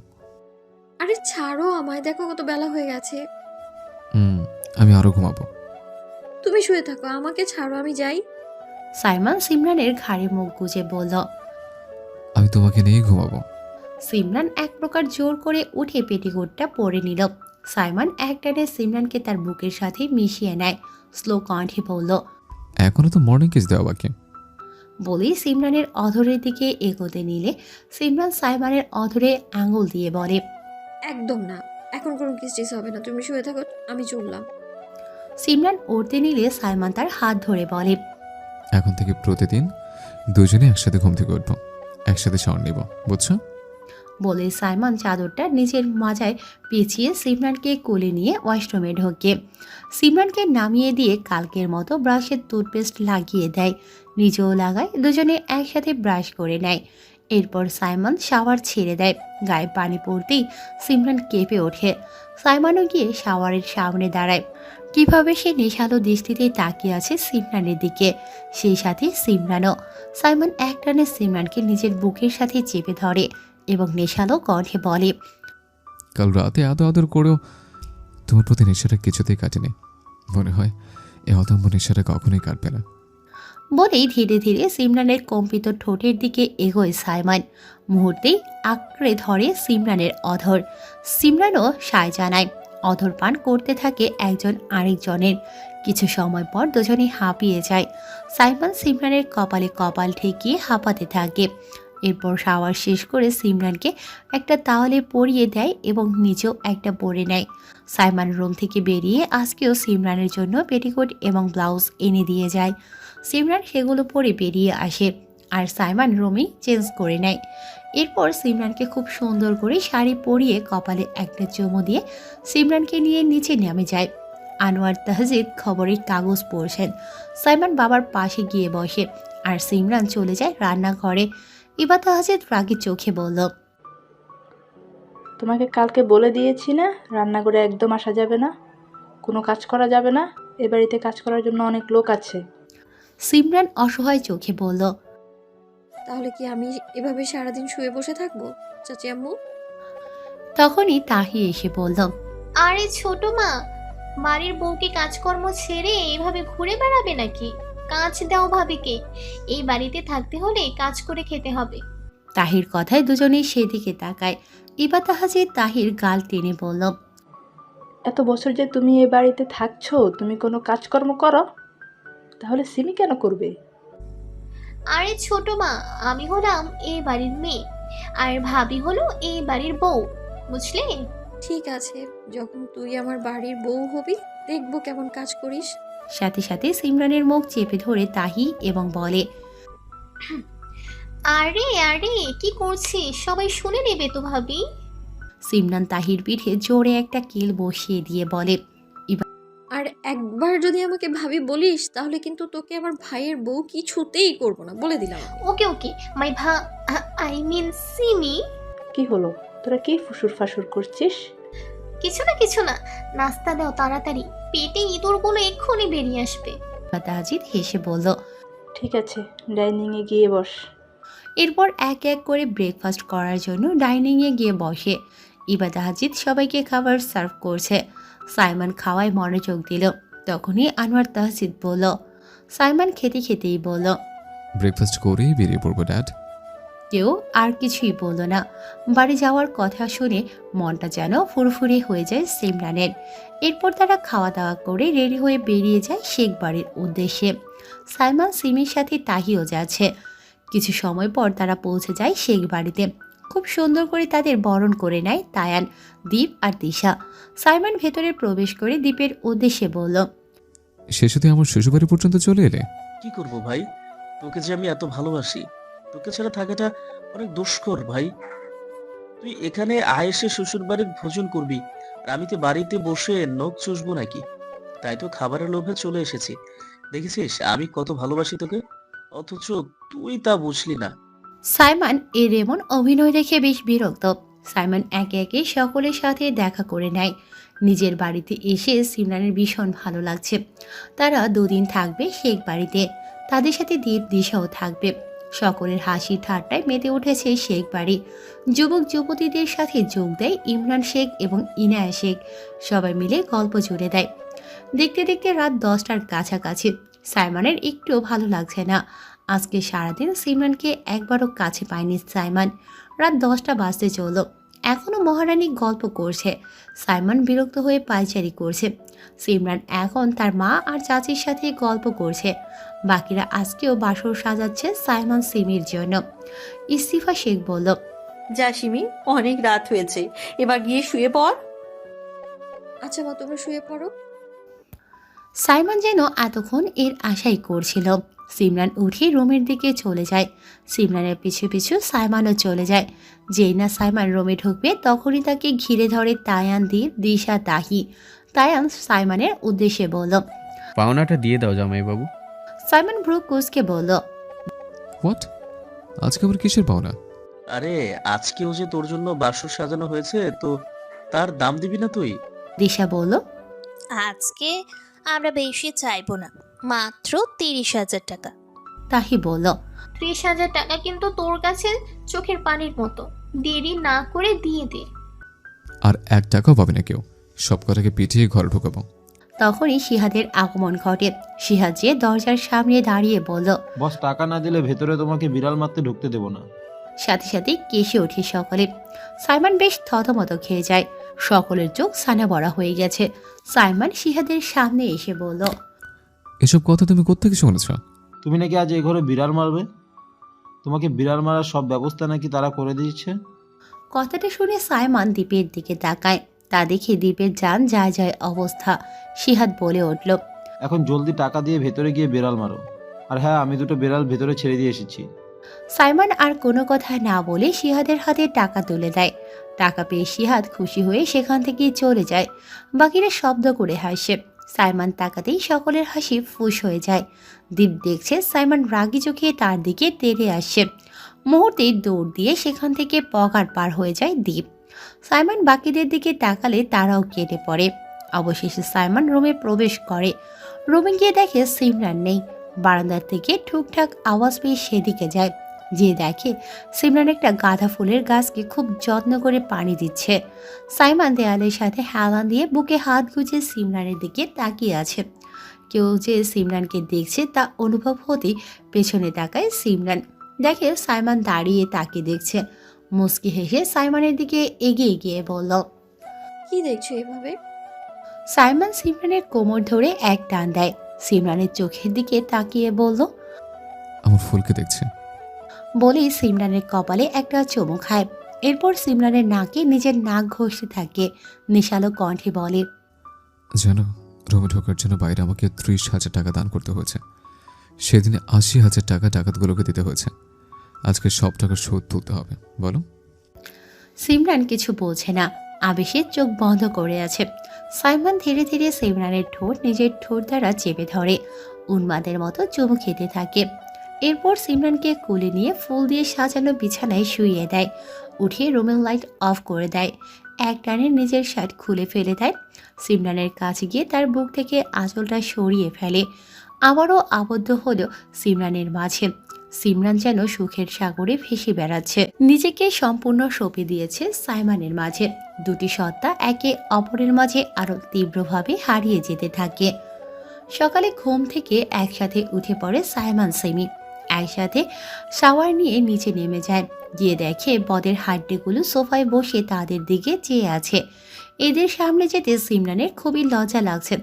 আরে ছাড়ো আমায়, দেখো কত বেলা হয়ে গেছে। আমি আরো ঘুমাবো। তুমি শুয়ে থাকো, আমাকে ছাড়ো, আমি যাই। সাইমান সিমরানের ঘাড়ে মুখ গুজে বলল। আমি তোমাকে নিয়ে ঘুমাবো। সিমরান এক প্রকার জোর করে উঠে পেটিকোটটা পরে নিল। সাইমান একটানে সিমরানকে তার বুকের সাথে মিশিয়ে নেয়। স্লো কণ্ঠে বলল, এখনো তো মর্নিং কিস দেওয়া বাকি। বলেই সিমরানের অধরের দিকে এগোতে নিলে সিমরান সাইমানের অধরে আঙুল দিয়ে বলে, একদম না, এখন কোনো কিস হবে না, তুমি শুয়ে থাকো, আমি চললাম। সিমরান উঠতে নিলে সাইমান তার হাত ধরে বলে, এখন থেকে প্রতিদিন দুজনে একসাথে ঘুম থেকে উঠবো, একসাথে শাওয়ার নিব, বুঝছো? বলে সাইমান চাদরটা নিজের মাজায় পেঁচিয়ে সিমরানকে কোলে নিয়ে ওয়াশরুমে ঢোকে। সিমরানকে নামিয়ে দিয়ে কালকের মতো ব্রাশের টুথপেস্ট লাগিয়ে দেয়, নিজেও লাগায়। দুজনে একসাথে ব্রাশ করে নেয়। এরপর সাইমান শাওয়ার ছেড়ে দেয়। গায়ে পানি পড়তেই সিমরান কেঁপে ওঠে। সাইমানও গিয়ে শাওয়ারের সামনে দাঁড়ায়। কিভাবে সে নেশালো দৃষ্টিতে তাকিয়ে আছে সিমরানের দিকে, সেই সাথে সিমরানও। সাইমান একটানে সিমরানকে নিজের বুকের সাথে চেপে ধরে এবং নেশালো কণ্ঠে বলে, কাল রাতে আদর করেও তোমার প্রতি নেশাটা কিছুতেই কাটেনি। মনে হয় এ অদম্য নেশাটা কখনোই কাটবে না। বলেই ধীরে ধীরে সিমরানের কম্পিত ঠোঁটের দিকে এগোয় সাইমান। মুহূর্তেই আঁকড়ে ধরে সিমরানের অধর। সিমরানও সায় জানায়। অধর পান করতে থাকে একজন আরেকজনের। কিছু সময় পর দুজনে হাঁপিয়ে যায়। সাইমান সিমরানের কপালে কপাল ঠেকিয়ে হাঁপাতে থাকে। এরপর শাওয়ার শেষ করে সিমরানকে একটা তাওয়ালে পরিয়ে দেয় এবং নিজেও একটা পরে নেয়। সাইমান রুম থেকে বেরিয়ে আজকেও সিমরানের জন্য পেটিকোট এবং ব্লাউজ এনে দিয়ে যায়। সিমরান সেগুলো পরে বেরিয়ে আসে আর সাইমান রুমই চেঞ্জ করে নেয়। এরপর সিমরানকে খুব সুন্দর করে শাড়ি পরিয়ে কপালে একটা চুমু দিয়ে সিমরানকে নিয়ে নিচে নেমে যায়। আনোয়ার তাহজিদ খবরের কাগজ পড়ছেন। সাইমান বাবার পাশে গিয়ে বসে আর সিমরান চলে যায় রান্নাঘরে। ইবা তাহজিদ রাগী চোখে বলল, তোমাকে কালকে বলে দিয়েছি না, রান্নাঘরে একদম আসা যাবে না, কোনো কাজ করা যাবে না। এ বাড়িতে কাজ করার জন্য অনেক লোক আছে। সিমরান অসহায় চোখে বলল, তাহলে কি আমি এভাবে সারাদিন শুয়ে বসে থাকবো চাচি আম্মু? তখনই তাহি এসে বলল, আরে ছোট মা, বাড়ির বউকে কাজকর্ম ছেড়ে এইভাবে ঘুরে বেড়াবে নাকি? কাজ দাও ভাবিকে, এই বাড়িতে থাকতে হলে কাজ করে খেতে হবে। তাহির কথায় দুজনেই সেদিকে তাকায়। ইবা তাহজিদ তাহির গাল টেনে বলল, এত বছর যে তুমি এ বাড়িতে থাকছো, তুমি কোনো কাজকর্ম করো? তাহলে সিমি কেন করবে? আরে ছোট মা, আমি হলাম এই বাড়ির মেয়ে আর ভাবি হলো এই বাড়ির বউ, বুঝলে? ঠিক আছে, যখন তুই আমার বাড়ির বউ হবি দেখবো কেমন কাজ করিস। সাথে সাথে সিমরানের মুখ চেপে ধরে তাহি এবং বলে, আরে আরে কি করছিস, সবাই শুনে নেবে তো ভাবি। সিমরান তাহির পিঠে জোরে একটা কিল বসিয়ে দিয়ে বলে, আর একবার যদি আমাকে ভাবি বলিস তাহলে কিন্তু তোকে আমার ভাইয়ের বউ কিছুতেই করবো না, বলে দিলাম। ওকে ওকে মাই আই মিন সিমি। কি হলো, তোরা কি ফুসুর ফাসুর করছিস? কিছু না, নাস্তা দাও তাড়াতাড়ি, পেটে ইঁদুরগুলো এক্ষুনি বেরিয়ে আসবে। তাজিদ হেসে বলল। ঠিক আছে, ডাইনিংয়ে গিয়ে বস। এরপর এক এক করে ব্রেকফাস্ট করার জন্য ডাইনিংয়ে গিয়ে বসে। ইবাদা হাজিদ সবাইকে খাবার সার্ভ করছে। সাইমন খাওয়ায় মনোযোগ দিল। তখনই আনোয়ার তাহজিদ বলল। সাইমন খেতে খেতেই বলল। ব্রেকফাস্ট করেই বেরিয়ে পড়বো ড্যাড। কেউ আর কিছুই বলল না। বাড়ি যাওয়ার কথা শুনে মনটা যেন ফুরফুরে হয়ে যায় সিমরানের। এরপর তারা খাওয়া দাওয়া করে রেডি হয়ে বেরিয়ে যায় শেখ বাড়ির উদ্দেশ্যে। সাইমন সিমির সাথে তাহিও যাচ্ছে। কিছু সময় পর তারা পৌঁছে যায় শেখ বাড়িতে। খুব সুন্দর করে তাদের বরণ করে নেয় তায়ান, দীপ আর দিশা। সাইমন ভেতরে প্রবেশ করে দীপের উদ্দেশ্যে বলল। শেষে তুই আমার শ্বশুরবাড়ি পর্যন্ত চলে এলে। কি করব ভাই, তোকে যে আমি এত ভালোবাসি, তোকে ছাড়া থাকাটা অনেক দুষ্কর ভাই। তুই এখানে আয়েসে শ্বশুর বাড়ির ভোজন করবি, আর আমি তো বাড়িতে বসে নখ চুষবো নাকি? তাই তো খাবারের লোভে চলে এসেছি। দেখেছিস আমি কত ভালোবাসি তোকে, অথচ তুই তা বুঝলি না। সাইমন এর এমন অভিনয় দেখে বেশ বিরক্ত। সাইমন একে একে সকলের সাথে দেখা করে নেয়। নিজের বাড়িতে এসে সিমরানের ভীষণ ভালো লাগছে। তারা দুদিন থাকবে শেখ বাড়িতে। তাদের সাথে দীপ দিশাও থাকবে। সকলের হাসি ঠাট্টায় মেতে উঠেছে শেখ বাড়ি। যুবক যুবতীদের সাথে যোগ দেয় ইমরান শেখ এবং ইনায়া শেখ। সবাই মিলে গল্প জুড়ে দেয়। দেখতে দেখতে রাত 10টার কাছাকাছি। সাইমনের একটুও ভালো লাগছে না। আজকে সারাদিন সিমরানকে একবারও কাছে পায়নি সাইমন। রাত 10টা বাজতে চলল, এখনও মহারানী গল্প করছে। সাইমন বিরক্ত হয়ে পায়চারি করছে। সিমরান এখন তার মা আর চাচির সাথে গল্প করছে। বাকিরা আজকেও বাসর সাজাচ্ছে সাইমন সিমির জন্য। ইস্তিফা শেখ বলল। যা সিমি, অনেক রাত হয়েছে, এবার গিয়ে শুয়ে পড়। আচ্ছা মা, তোমরা শুয়ে পড়ো। সাইমন যেন এতক্ষণ এর আশাই করছিল। সিমরান উঠে রুমের দিকে চলে যায়। সিমরানের পিছু পিছু সাইমনও চলে যায়। যেই না সাইমন রুমে ঢুকবে তখনই তাকে ঘিরে ধরে তায়ান, দীপ, দিশা, তাহি। তায়ান সাইমনের উদ্দেশ্যে বলল। পাওনাটা দিয়ে দাও জামাইবাবু। সাইমন ভ্রু কুঁচকে বলল। হোয়াট? আজকে আবার কিসের পাওনা? আরে আজকেও যে তোর জন্য বাসর সাজানো হয়েছে, তো তার দাম দিবি না তুই? দিশা বলল। আজকে আমরা বেশি চাইবো না, মাত্র 30,000 টাকা। তাহি বলল। 30,000 টাকা কিন্তু তোর কাছে চোখের পানির মতো, দেরি না করে দিয়ে দে। আর 1 টাকাও পাবে না কেউ। সব কটাকে পিটিয়ে ঘরে ঢোকাবো। তখনই সিহাদের আগমন ঘটে। সিহাদ যে দরজার সামনে দাঁড়িয়ে বলল। বস টাকা না দিলে ভেতরে তোমাকে বিড়াল মারতে ঢুকতে দেবো না। সাথে সাথে কেসে ওঠে সকলে। সাইমন বেশ থতমত খেয়ে যায়। সকলের চোখ সানা বড়া হয়ে গেছে। সাইমন সিহাদের সামনে এসে বলল। এসব কথা তুমি কোত্থেকে শুনেছ? তুমি নাকি আজ এই ঘরে বিড়াল মারবে? তোমাকে বিড়াল মারার সব ব্যবস্থা নাকি তারা করে দিয়েছে? কথাটা শুনে সাইমন দ্বীপের দিকে তাকায়। তা দেখে দ্বীপের যান যায় যায় অবস্থা। সিহাদ বলে উঠল। এখন জলদি টাকা দিয়ে ভেতরে গিয়ে বিড়াল মারো। আর হ্যাঁ, আমি 2টো বিড়াল ভেতরে ছেড়ে দিয়ে এসেছি। সাইমন আর কোনো কথা না বলে সিহাদের হাতে টাকা তুলে দেয়। টাকা পেয়ে সিহাদ খুশি হয়ে সেখান থেকে চলে যায়। বাকিরা শব্দ করে হাসে। সাইমন তাকাতেই সকলের হাসি ফুস হয়ে যায়। দীপ দেখছে সাইমন রাগি চোখে তার দিকে তেড়ে আসছে। মুহূর্তেই দৌড় দিয়ে সেখান থেকে পগার পার হয়ে যায় দীপ। সাইমন বাকিদের দিকে তাকালে তারাও কেটে পড়ে। অবশেষে সাইমন রুমে প্রবেশ করে। রুমে গিয়ে দেখে সিমরান নেই। বারান্দার থেকে ঠুকঠাক আওয়াজ পেয়ে সেদিকে যায়। যে দেখে সিমরান একটা গাঁদা ফুলের গাছকে খুব যত্ন করে পানি দিচ্ছে। সাইমন দেয়ালের সাথে হেলান দিয়ে বুকে হাত গুজে সিমরানের দিকে তাকিয়ে আছে। কেউ যে সিমরানকে দেখছে তা অনুভব হতেই পেছনে তাকায় সিমরান। দেখে সাইমন দাঁড়িয়ে তাকিয়ে দেখছে। মুচকি হেসে সাইমনের দিকে এগিয়ে গিয়ে বলল। কি দেখছো এভাবে? সাইমন সিমরানের কোমর ধরে এক টান দেয়। সিমরানের চোখের দিকে তাকিয়ে বলল। আমার ফুলকে দেখছে। বলেই সিমরানের কপালে একটা চুমু খায়। এরপর সিমরানের নাকে নিজের নাক ঘষতে থাকে। নেশালো কণ্ঠে বলে। জানো, রুমে ঢোকার জন্য বাইরে আমাকে 30,000 টাকা দান করতে হয়েছে। সেদিনে 80,000 টাকা ডাকাতগুলোকে দিতে হয়েছে। আজকে সব টাকা শোধ তুলতে হবে। বলো। সিমরান কিছু বলছে না, আবেশে চোখ বন্ধ করে আছে। সাইমন ধীরে ধীরে সিমরানের ঠোঁট নিজের ঠোঁট দ্বারা চেপে ধরে উন্মাদের মতো চুমু খেতে থাকে। এরপর সিমরানকে কোলে নিয়ে ফুল দিয়ে সাজানো বিছানায় শুইয়ে দেয়। উঠিয়ে রুমের লাইট অফ করে দেয়। এক টানে নিজের শার্ট খুলে ফেলে দেয়। সিমরানের কাছে গিয়ে তার বুক থেকে আঁচলটা সরিয়ে ফেলে। আবারও আবদ্ধ হলো সিমরানের মাঝে। সিমরান যেন সুখের সাগরে ভেসে বেড়াচ্ছে। নিজেকে সম্পূর্ণ সঁপে দিয়েছে সাইমানের মাঝে। দুটি সত্তা একে অপরের মাঝে আরো তীব্রভাবে হারিয়ে যেতে থাকে। সকালে ঘুম থেকে একসাথে উঠে পড়ে সাইমান সিমি। একসাথে শাওয়ার নিয়ে নিচে নেমে যায়। গিয়ে দেখে বদের হাড্ডিগুলো সোফায় বসে তাদের দিকে চেয়ে আছে। এদের সামনে যেতে সিমরানের খুবই লজ্জা লাগছে।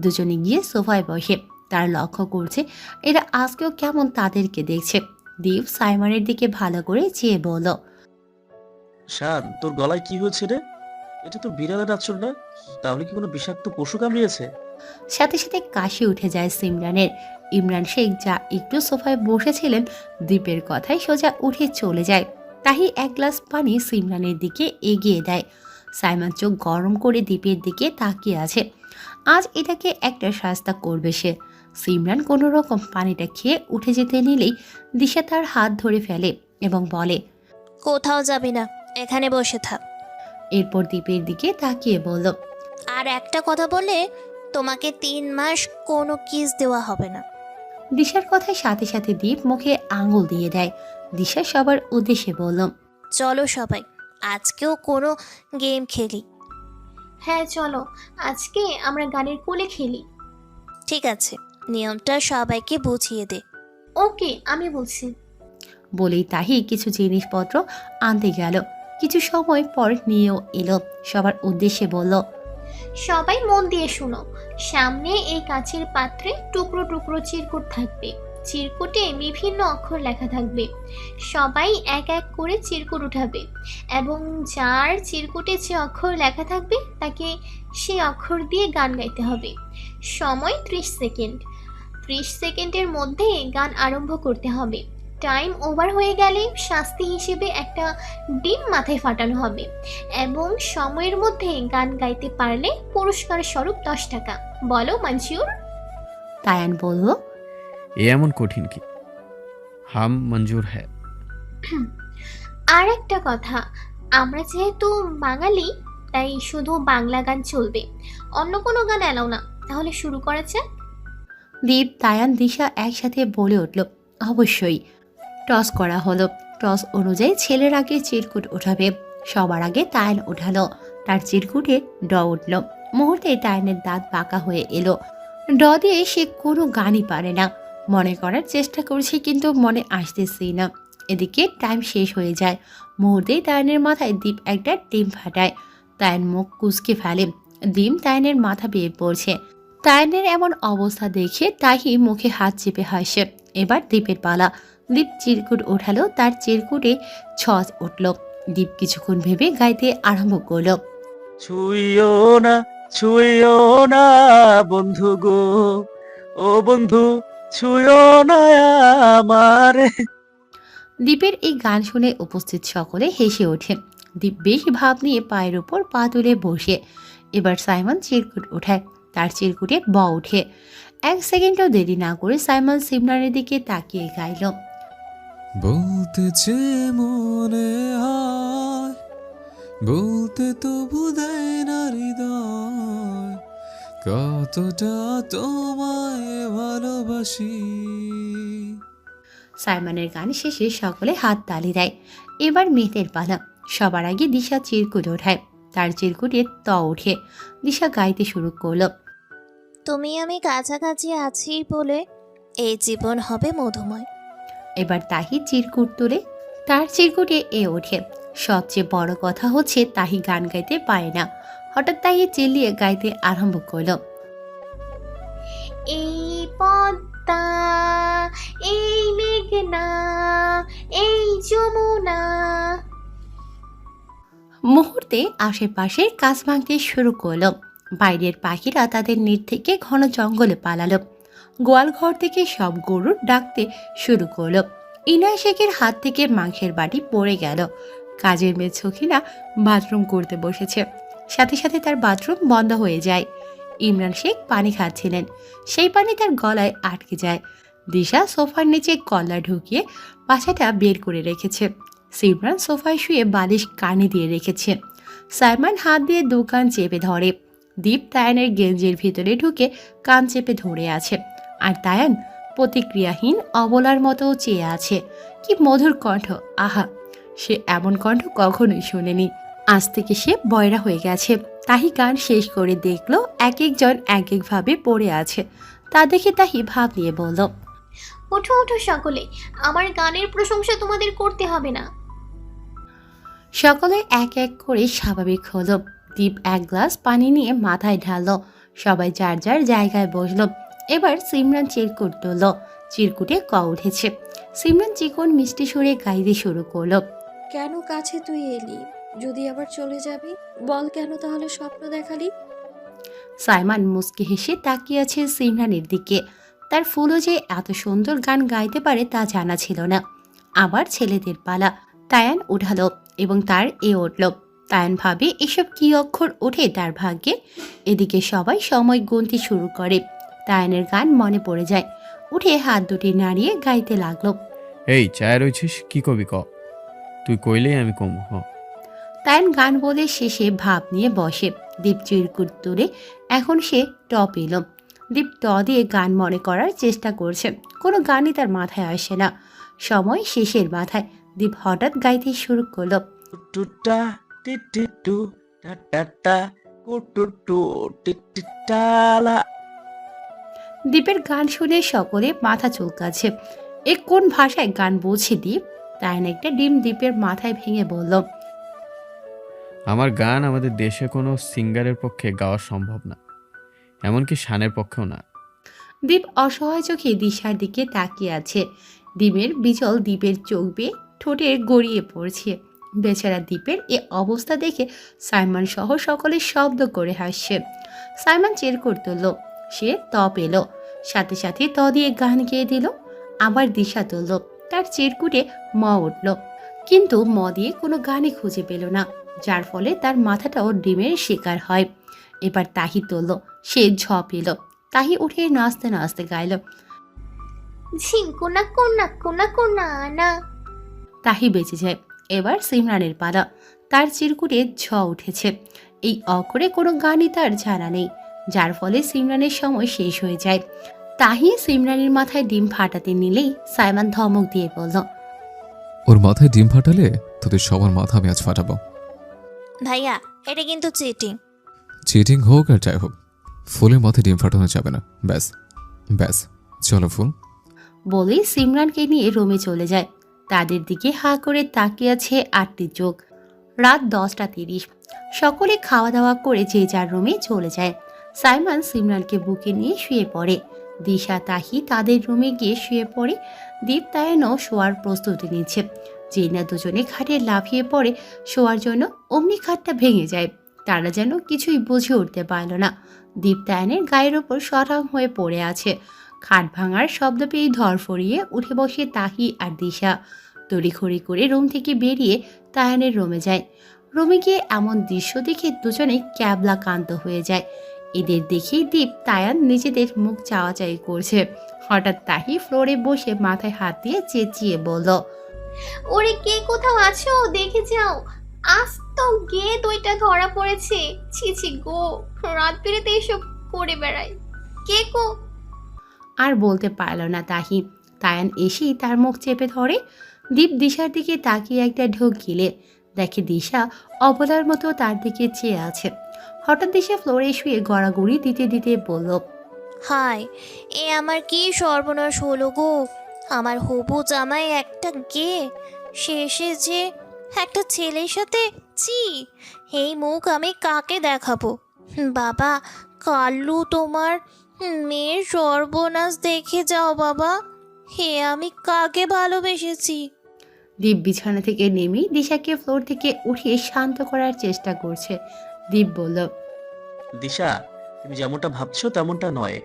দুজনে গিয়ে সোফায় বসে। তার লক্ষ্য করছে এরা আজকেও কেমন তাদেরকে দেখছে। দীপ সাইমানের দিকে ভালো করে চেয়ে বলল, শান, তোর গলায় কি হয়েছে রে? এটা তো বিড়ালের আঁচড় না? তাহলে কি কোনো বিষাক্ত পশু কামড়িয়েছে? সাথে সাথে কাশি উঠে যায় সিমরানের। ইমরান শেখ যা একটু সোফায় বসেছিলেন দীপের কথায় সোজা উঠে চলে যায়। তাহি এক গ্লাস পানি সিমরানের দিকে এগিয়ে দেয়। সাইমান চোখ গরম করে দীপের দিকে তাকিয়ে আছে। আজ এটাকে একটা শাস্তা করবে সে। সিমরান কোনো রকম পানিটা খেয়ে উঠে যেতে নিলেই দিশা তার হাত ধরে ফেলে এবং বলে, কোথাও যাবি না, এখানে বসে থাক। এরপর দীপের দিকে তাকিয়ে বলল, আর একটা কথা বলে তোমাকে 3 মাস কোনো কিস দেওয়া হবে না। দিশার কথায় সাথে সাথে দীপ মুখে আঙুল দিয়ে দেয়। দিশা সবার উদ্দেশ্যে বলল, চলো সবাই, আজকেও কোনো গেম খেলি। হ্যাঁ চলো, আজকে আমরা গানের কোলে খেলি। ঠিক আছে, নিয়মটা সবাইকে বুঝিয়ে দে। ওকে, আমি বলছি। বলেই তাহি কিছু জিনিসপত্র আনতে গেল। কিছু সময় পর নিয়েও এলো। সবার উদ্দেশ্যে বলল, সবাই মন দিয়ে শুনো। সামনে এই কাচের পাত্রে টুকরো টুকরো চিরকুট থাকবে। চিরকুটে বিভিন্ন অক্ষর লেখা থাকবে। সবাই এক এক করে চিরকুট উঠাবে এবং যার চিরকুটে যে অক্ষর লেখা থাকবে তাকে সেই অক্ষর দিয়ে গান গাইতে হবে। সময় 30 সেকেন্ড। 30 সেকেন্ডের মধ্যে গান আরম্ভ করতে হবে। টাইম ওভার হয়ে গেলে শাস্তি হিসেবে একটা ডিম মাথায় ফাটানো হবে এবং সময়ের মধ্যে গান গাইতে পারলে পুরস্কার স্বরূপ 10 টাকা। বলো মঞ্জুর? তায়ান বলল, এ এমন কঠিন কি? হাম মঞ্জুর হ্যাঁ। আর একটা কথা, আমরা যেহেতু বাঙালি তাই শুধু বাংলা গান চলবে, অন্য কোনো গান এলাও না। তাহলে শুরু করা যাক। দীপ, তায়ান, দিশা একসাথে বলে উঠল, অবশ্যই। টস করা হলো। টস অনুযায়ী ছেলের আগে চিরকুট উঠাবে। সবার আগে তায়ান উঠালো। তার চিরকুটে ড উঠল। মুহূর্তে তায়ানের দাঁত বাঁকা হয়ে এলো। ড দিয়ে সে কোনো গানই পারে না। মনে করার চেষ্টা করছে কিন্তু মনে আসতেছেই না। এদিকে টাইম শেষ হয়ে যায়। মুহূর্তেই তায়ানের মাথায় দীপ একটা ডিম ফাটায়। তায়ান মুখ কুঁচকে ফেলে। ডিম তায়ানের মাথা বেয়ে পড়ছে। তায়ানের এমন অবস্থা দেখে তাহি মুখে হাত চেপে হাসে। এবার দীপের পালা। দীপ চিরকুট ওঠালো। তার চিরকুটে ছচ উঠল। দীপ কিছুক্ষণ ভেবে গাইতে আরম্ভ করলো, ছুঁইও না, ছুঁইও না বন্ধু গো, ও বন্ধু ছুঁইও না আমারে। দীপের এই গান শুনে উপস্থিত সকলে হেসে ওঠে। দীপ বেশ ভাব নিয়ে পায়ের উপর পা তুলে বসে। এবার সাইমন চিরকুট ওঠায়। তার চিরকুটে ব ওঠে। 1 সেকেন্ডও দেরি না করে সাইমন সিমরানের দিকে তাকিয়ে গাইল, বলতে যে মনে হয়, বলতে তো বুঝায় না হৃদয়, কতটা তোমায় ভালোবাসি। সাইমনের গান শেষে সকলে হাত তালি দেয়। এবার মেয়েদের পালা। সবার আগে দিশা চিরকুট ওঠায়। তার চিরকুটে ত ওঠে। দিশা গাইতে শুরু করলো, তুমি আমি কাছাকাছি আছি বলে এই জীবন হবে মধুময়। এবার তাহি চিরকুট তুলে। তার চিরকুটে এ ওঠে। সবচেয়ে বড় কথা হচ্ছে তাহি গান গাইতে পারে না। হঠাৎ তাহি চিল্লিয়ে গাইতে আরম্ভ করলো, এই পদ্মা, এই মেঘনা, এই যমুনা। মুহূর্তে আশেপাশের কাজ ভাঙতে শুরু করলো। বাইরের পাখিরা তাদের নির থেকে ঘন জঙ্গলে পালালো। গোয়াল ঘর থেকে সব গরুর ডাকতে শুরু করলো। ইনা শেখের হাত থেকে মাংসের বাটি পড়ে গেল। কাজের মেয়ে ছকিনা বাথরুম করতে বসেছে। সাথে সাথে তার বাথরুম বন্ধ হয়ে যায়। ইমরান শেখ পানি খাচ্ছিলেন। সেই পানি তার গলায় আটকে যায়। দিশা সোফার নিচে কল্লা ঢুকিয়ে পাছাটা বের করে রেখেছে। সিমরান সোফায় শুয়ে বালিশ কানে দিয়ে রেখেছে। সাইমান হাত দিয়ে দু কান চেপে ধরে। দীপ তায়ানের গেঞ্জির ভিতরে ঢুকে কান চেপে ধরে আছে, আর তায়ান প্রতিক্রিয়াহীন অবলার মতো চেয়ে আছে। কি মধুর কণ্ঠ! আহা, সে এমন কণ্ঠ কখনোই শোনেনি। আজ থেকে সে বয়রা হয়ে গেছে। তাহি গান শেষ করে দেখলো এক একজন এক একভাবে পড়ে আছে। তা দেখে তাহি ভাব নিয়ে বলল, ওঠো ওঠো সকলে, আমার গানের প্রশংসা তোমাদের করতে হবে না। সকলে এক এক করে স্বাভাবিক হলো। দীপ এক গ্লাস পানি নিয়ে মাথায় ঢাললো। সবাই যার যার জায়গায় বসলো। এবার সিমরান চিরকুট তুলল। চিরকুটে ক উঠেছে। সিমরান চিকন মিষ্টি সুরে গাইতে শুরু করলো, কেন কাছে তুই এলি? যদি আবার চলে যাবি, বল কেন তাহলে স্বপ্ন দেখালি? সাইমান মুচকি হেসে তাকিয়ে আছে সিমরানের দিকে। তার ফুলও যে এত সুন্দর গান গাইতে পারে তা জানা ছিল না। আবার ছেলেদের পালা। তায়ান উঠালো এবং তার এ উঠল। তায়ান ভাবে এসব কি অক্ষর ওঠে তার ভাগ্যে। এদিকে সবাই সময় গুনতে শুরু করে। তায়ানের গান মনে পড়ে যায়। উঠে হাত দুটি নাড়িয়ে গাইতে লাগলো। এই চায় রয়েছিস, কি কবি ক? তুই কইলেই আমি কমু। তায়ান গান বলে শেষে ভাব নিয়ে বসে। দীপ চিরকুট তুলে এখন সে টপ এলো। দীপ ট দিয়ে গান মনে করার চেষ্টা করছে। কোনো গানই তার মাথায় আসে না। সময় শেষের মাথায় দীপ হঠাৎ গাইতে শুরু করলো, টুটা টিটিটু টাটা কুটুটু টিটিটালা। দীপের গান শুনে সকলে মাথা চুলকাচ্ছে। এ কোন ভাষায় গান বলছে দীপ? তায়ান একটা ডিম দীপের মাথায় ভেঙে বলল, আমার গান আমাদের দেশে কোনো সিঙ্গারের পক্ষে গাওয়া সম্ভব না, এমনকি শানের পক্ষেও না। দীপ অসহায় চোখে দিশার দিকে তাকিয়ে আছে। ডিমের বিজল দীপের চোখ বেয়ে ঠোঁটে গড়িয়ে পড়ছে। বেচারা দীপের এ অবস্থা দেখে সাইমন সহ সকলে শব্দ করে হাসছে। সাইমন চিরকুট তুলল। সে ত পেল। সাথে সাথে ত দিয়ে গান গেয়ে দিল। আবার দিশা তুলল। তার চিরকুটে ম উঠল, কিন্তু ম দিয়ে কোনো গানই খুঁজে পেল না, যার ফলে তার মাথাটাও ডিমের শিকার হয়। এবার তাহি তুলল। সে ঝ পেল। তাহি উঠে নাচতে নাচতে গাইল, ঝিঙ্কুনা কোনা কোনা কোনা না। তাহি বেঁচে যায়। এবার সিমরানের পালা। তার চিরকুটে ঝ উঠেছে। এই অকরে কোনো গানই তার জানা নেই, যার ফলে সিমরানের সময় শেষ হয়ে যায়। তাহি সিমরানের মাথায় ডিম ফাটাতে নিলেই সাইমন ধমক দিয়ে বলল, ওর মাথায় ডিম ফাটালে তোদের সবার মাথা আমি আজ ফাটাবো। ভাইয়া, এটা কিন্তু চিটিং। চিটিং হোক আর যাই হোক, ফুলের মাথায় ডিম ফাটানো যাবে না। ব্যাস ব্যাস, চলো ফুল। বলেই সিমরানকে নিয়ে রুমে চলে যায়। তাদের দিকে হা করে তাকিয়ে আছে 8টি চোখ। রাত 10:30। সকলে খাওয়া দাওয়া করে যে যার রুমে চলে যায়। সাইমন সিমরানকে বুকে নিয়ে শুয়ে পড়ে। দিশা তাহি তাদের রুমে গিয়ে শুয়ে পড়ে। দীপ তায়ানও শোয়ার প্রস্তুতি নিচ্ছে। যেই না দুজনে খাটে লাফিয়ে পড়ে শোয়ার জন্য, অমনি খাটটা ভেঙে যায়। তারা যেন কিছুই বুঝে উঠতে পারল না। দীপ তায়ানের গায়ের ওপর সরাং হয়ে পড়ে আছে। খাট ভাঙার শব্দ পেয়ে ধরফড়িয়ে উঠে বসে তাহি আর দিশা। তড়িঘড়ি করে রুম থেকে বেরিয়ে তায়ানের রুমে যায়। রুমে গিয়ে এমন দৃশ্য দেখে দুজনে ক্যাবলা কান্ত হয়ে যায়। এদের দেখেই দীপ তায়ান নিজেদের মুখ চাওয়াচাই করছে। হঠাৎ তাহি ফ্লোরে বসে মাথায় হাত দিয়ে চেঁচিয়ে বলল, ওরে কে কোথাও আছো, দেখে যাও, আজ তো গে দুইটা ধরা পড়েছে। ছি ছি গো, রাত বেড়েতে এসব করে বেড়ায়। কে কো? আর বলতে পারল না তাহি। তায়ান এসেই তার মুখ চেপে ধরে। দীপ দিশার দিকে তাকিয়ে একটা ঢোক গিলে দেখে দিশা অবলার মতো তার দিকে চেয়ে আছে। হঠাৎ দিশা ফ্লোরে শুয়ে গড়াগড়ি দিতে দিতে বলল, হায়, এ আমার কি সর্বনাশ হলো গো! আমার হবু জামাই একটা গে, শেষে যে একটা ছেলের সাথে। ছি, এই মুখ আমি কাকে দেখাবো? বাবা কাল্লু, তোমার মেয়ের সর্বনাশ দেখে যাও বাবা। হে, আমি কাকে ভালোবেসেছি! দীপ বিছানা থেকে নেমে দিশাকে ফ্লোর থেকে উঠিয়ে শান্ত করার চেষ্টা করছে। দীপ বলল, দিশা, তুমি যেমনটা ভাবছো তেমনটা নয়।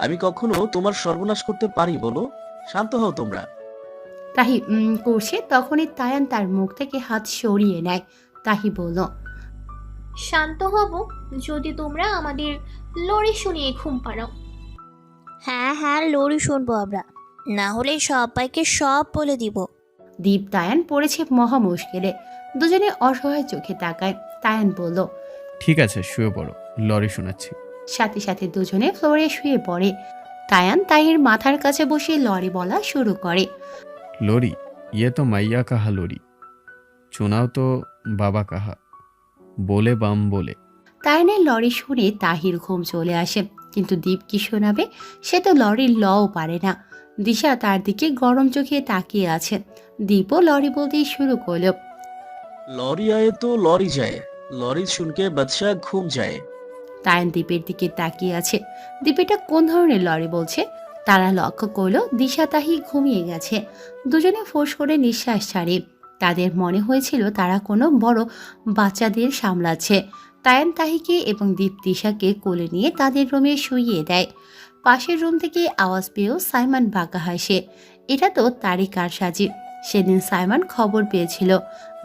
আমি কখনো তোমার সর্বনাশ করতে পারি বলো? শান্ত হও তোমরা। তাহি করছে। তখনই তায়ান তার মুখ থেকে হাত সরিয়ে নেয়। তাহি বলল, শান্ত হব যদি তোমরা আমাদের লড়ে শুনিয়ে ঘুম পাড়াও। হ্যাঁ হ্যাঁ, লড়ি শুনবো আমরা, না হলে সবাইকে সব বলে দিব। দীপ তায়ান পড়েছে মহা মুশকিলে। দুজনে অসহায় চোখে তাকায়। তায়ান বলল। ঠিক আছে, শুয়ে পড়ো, লরি শোনাচ্ছি। সাথে সাথে দুজনে ফ্লোরে শুয়ে পড়ে। তায়ান তাহির মাথার কাছে বসে লরি বলা শুরু করে। लोरी, ये तो मैया कहा लोरी, चुनाव तो बाबा कहा, बोले बम बोले। তায়ানের লরি শুনে তাহির ঘুম চলে আসে, কিন্তু দীপ কি শোনাবে? সে তো লরির লও পারে না। দিশা তার দিকে গরম চোখে তাকিয়ে আছে। দীপও লরি বলতেই শুরু করল। लॉरी आए तो लॉरी जाए, लॉरी सुन के बादशाह घूम जाए। তায়ান দীপের দিকে তাকিয়ে আছে। দীপ এটা কোন ধরনের লরি বলছে? তারা লক্ষ্য করলো দিশা তাহি ঘুমিয়ে গেছে। দুজনে ফোঁস করে নিঃশ্বাস ছাড়ে। তাদের মনে হয়েছিল তারা কোনো বড় বাচ্চাদের সামলাচ্ছে। তায়ান তাহিকে এবং দীপ দিশাকে কোলে নিয়ে তাদের রুমে শুইয়ে দেয়। পাশের রুম থেকে আওয়াজ পেয়েও সাইমন বাঁকা হাসে। এটা তো তারই কারসাজি। সেদিন সাইমন খবর পেয়েছিল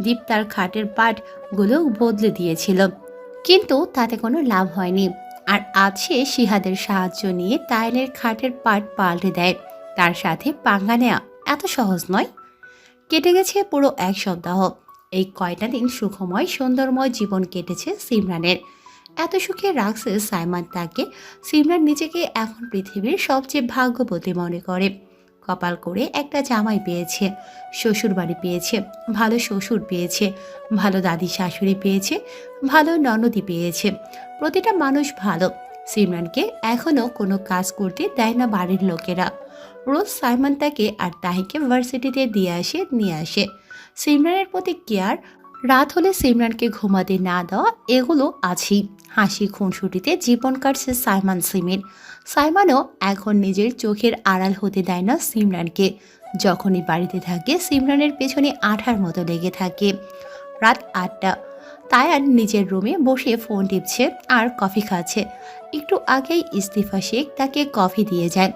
দীপ তার খাটের পাটগুলো বদলে দিয়েছিল, কিন্তু তাতে কোনো লাভ হয়নি। আর আজ সে সিহাদের সাহায্য নিয়ে তায়ানের খাটের পাট পাল্টে দেয়। তার সাথে পাঙ্গা নেওয়া এত সহজ নয়। কেটে গেছে পুরো এক সপ্তাহ। এই কয়টা দিন সুখময় সুন্দরময় জীবন কেটেছে সিমরানের। এত সুখে রাখছে সাইমন তাকে। সিমরান নিজেকে এখন পৃথিবীর সবচেয়ে ভাগ্যবতী মনে করে। কপাল করে একটা জামাই পেয়েছে, শ্বশুর বাড়ি পেয়েছে, ভালো শ্বশুর পেয়েছে, ভালো দাদি শাশুড়ি পেয়েছে, ভালো ননদি পেয়েছে। প্রতিটা মানুষ ভালো। সিমরানকে এখনও কোনো কাজ করতে দেয় না বাড়ির লোকেরা। রোজ সাইমন তাকে আর তাহিকে ভার্সিটিতে দিয়ে আসে নিয়ে আসে। সিমরানের প্রতি কেয়ার, রাত হলে সিমরানকে ঘুমাতে না দেওয়া, এগুলো আছেই। হাসি খুনসুটিতে জীবন কাটছে সাইমন সিমের। সাইমনও এখন নিজের চোখের আড়াল হতে দেয় না সিমরানকে। যখনই বাড়িতে থাকে সিমরানের পেছনে আঠার মতো লেগে থাকে। রাত 8টা। তায়ান নিজের রুমে বসে ফোন টিপছে আর কফি খাচ্ছে। একটু আগেই ইস্তিফা শেখ তাকে কফি দিয়ে যায়।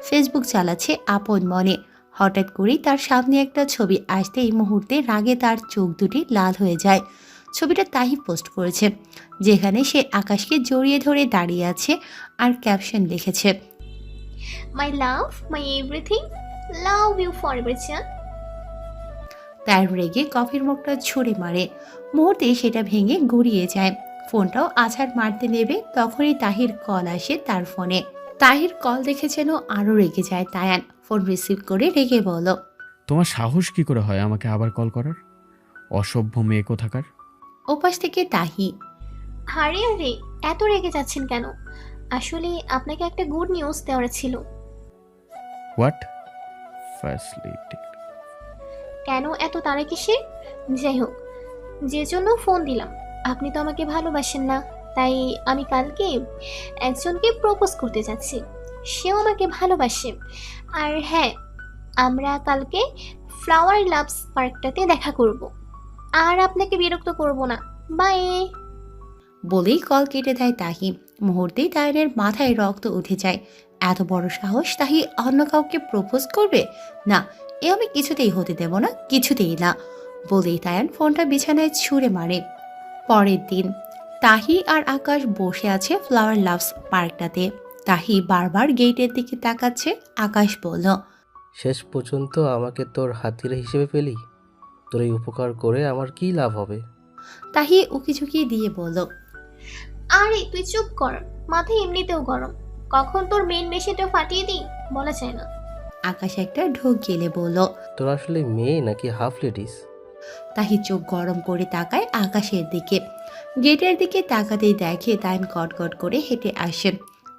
ফেসবুক চালাচ্ছে আপন মনে। হঠাৎ করেই তার সামনে একটা ছবি আসতেই মুহূর্তে রাগে তার চোখ দুটি লাল হয়ে যায়। ছবিটা তাহি পোস্ট করেছে, যেখানে সে আকাশকে জড়িয়ে ধরে দাঁড়িয়ে আছে আর ক্যাপশন লিখেছে, my love, my everything, love you forever জান। তার রেগে কফির মুখটা ছুঁড়ে মারে। মুহূর্তে সেটা ভেঙে গড়িয়ে যায়। ফোনটাও আছাড় মারতে নেবে তখনই তাহির কল আসে তার ফোনে। তাহির কল দেখে যেন আরও রেগে যায় তায়ান। ফোন রিসিভ করে রেগে বলল, তোমার সাহস কি করে হয় আমাকে আবার কল করার? অসভ্য মেয়ে কোথাকার। ওপাশ থেকে তাহি, আরে আরে, এত রেগে যাচ্ছেন কেন? আসলে আপনাকে একটা গুড নিউজ দেওয়ার ছিল। হোয়াট? ফ্যাসিলিটি। কেন এত তাড়া কিসের? যাই হোক, যে জন্য ফোন দিলাম, আপনি তো আমাকে ভালোবাসেন না, তাই আমি কালকে একজনকে প্রপোজ করতে যাচ্ছি। সেও আমাকে ভালোবাসে। আর হ্যাঁ, আমরা কালকে ফ্লাওয়ার লাভস পার্কটাতে দেখা করব। আর আপনাকে বিরক্ত করব না। বাই। বলেই কল কেটে দেয় তাহি। মুহূর্তেই তায়ানের মাথায় রক্ত উঠে যায়। এত বড় সাহস তাহি অন্য কাউকে প্রপোজ করবে? না, এ আমি কিছুতেই হতে দেব না, কিছুতেই না। বলেই তায়ান ফোনটা বিছানায় ছুঁড়ে মারে। পরের দিন তাহি আর আকাশ বসে আছে ফ্লাওয়ার লাভস পার্কটাতে। তাহি বারবার গেটের দিকে তাকাচ্ছে। আকাশ বলল, শেষ পর্যন্ত আমাকে তোর হাতির হিসেবে পেলি? তোর এই উপকার করে আমার কি লাভ হবে? তাহি উকিঝুঁকি দিয়ে বলল, আরে তুই চুপ কর, মাথা এমনিতেও গরম। কখন তোর মেন মেশিনটা ফাটিয়ে দিই বলা যায় না। আকাশ একটা ঢোক গেলে বলল। তোর আসলে মেয়ে নাকি হাফ লেডিস? তাহি চোখ গরম করে তাকায় আকাশের দিকে। গেটের দিকে তাকাতেই দেখে তায়ান কটকট করে হেঁটে আসে।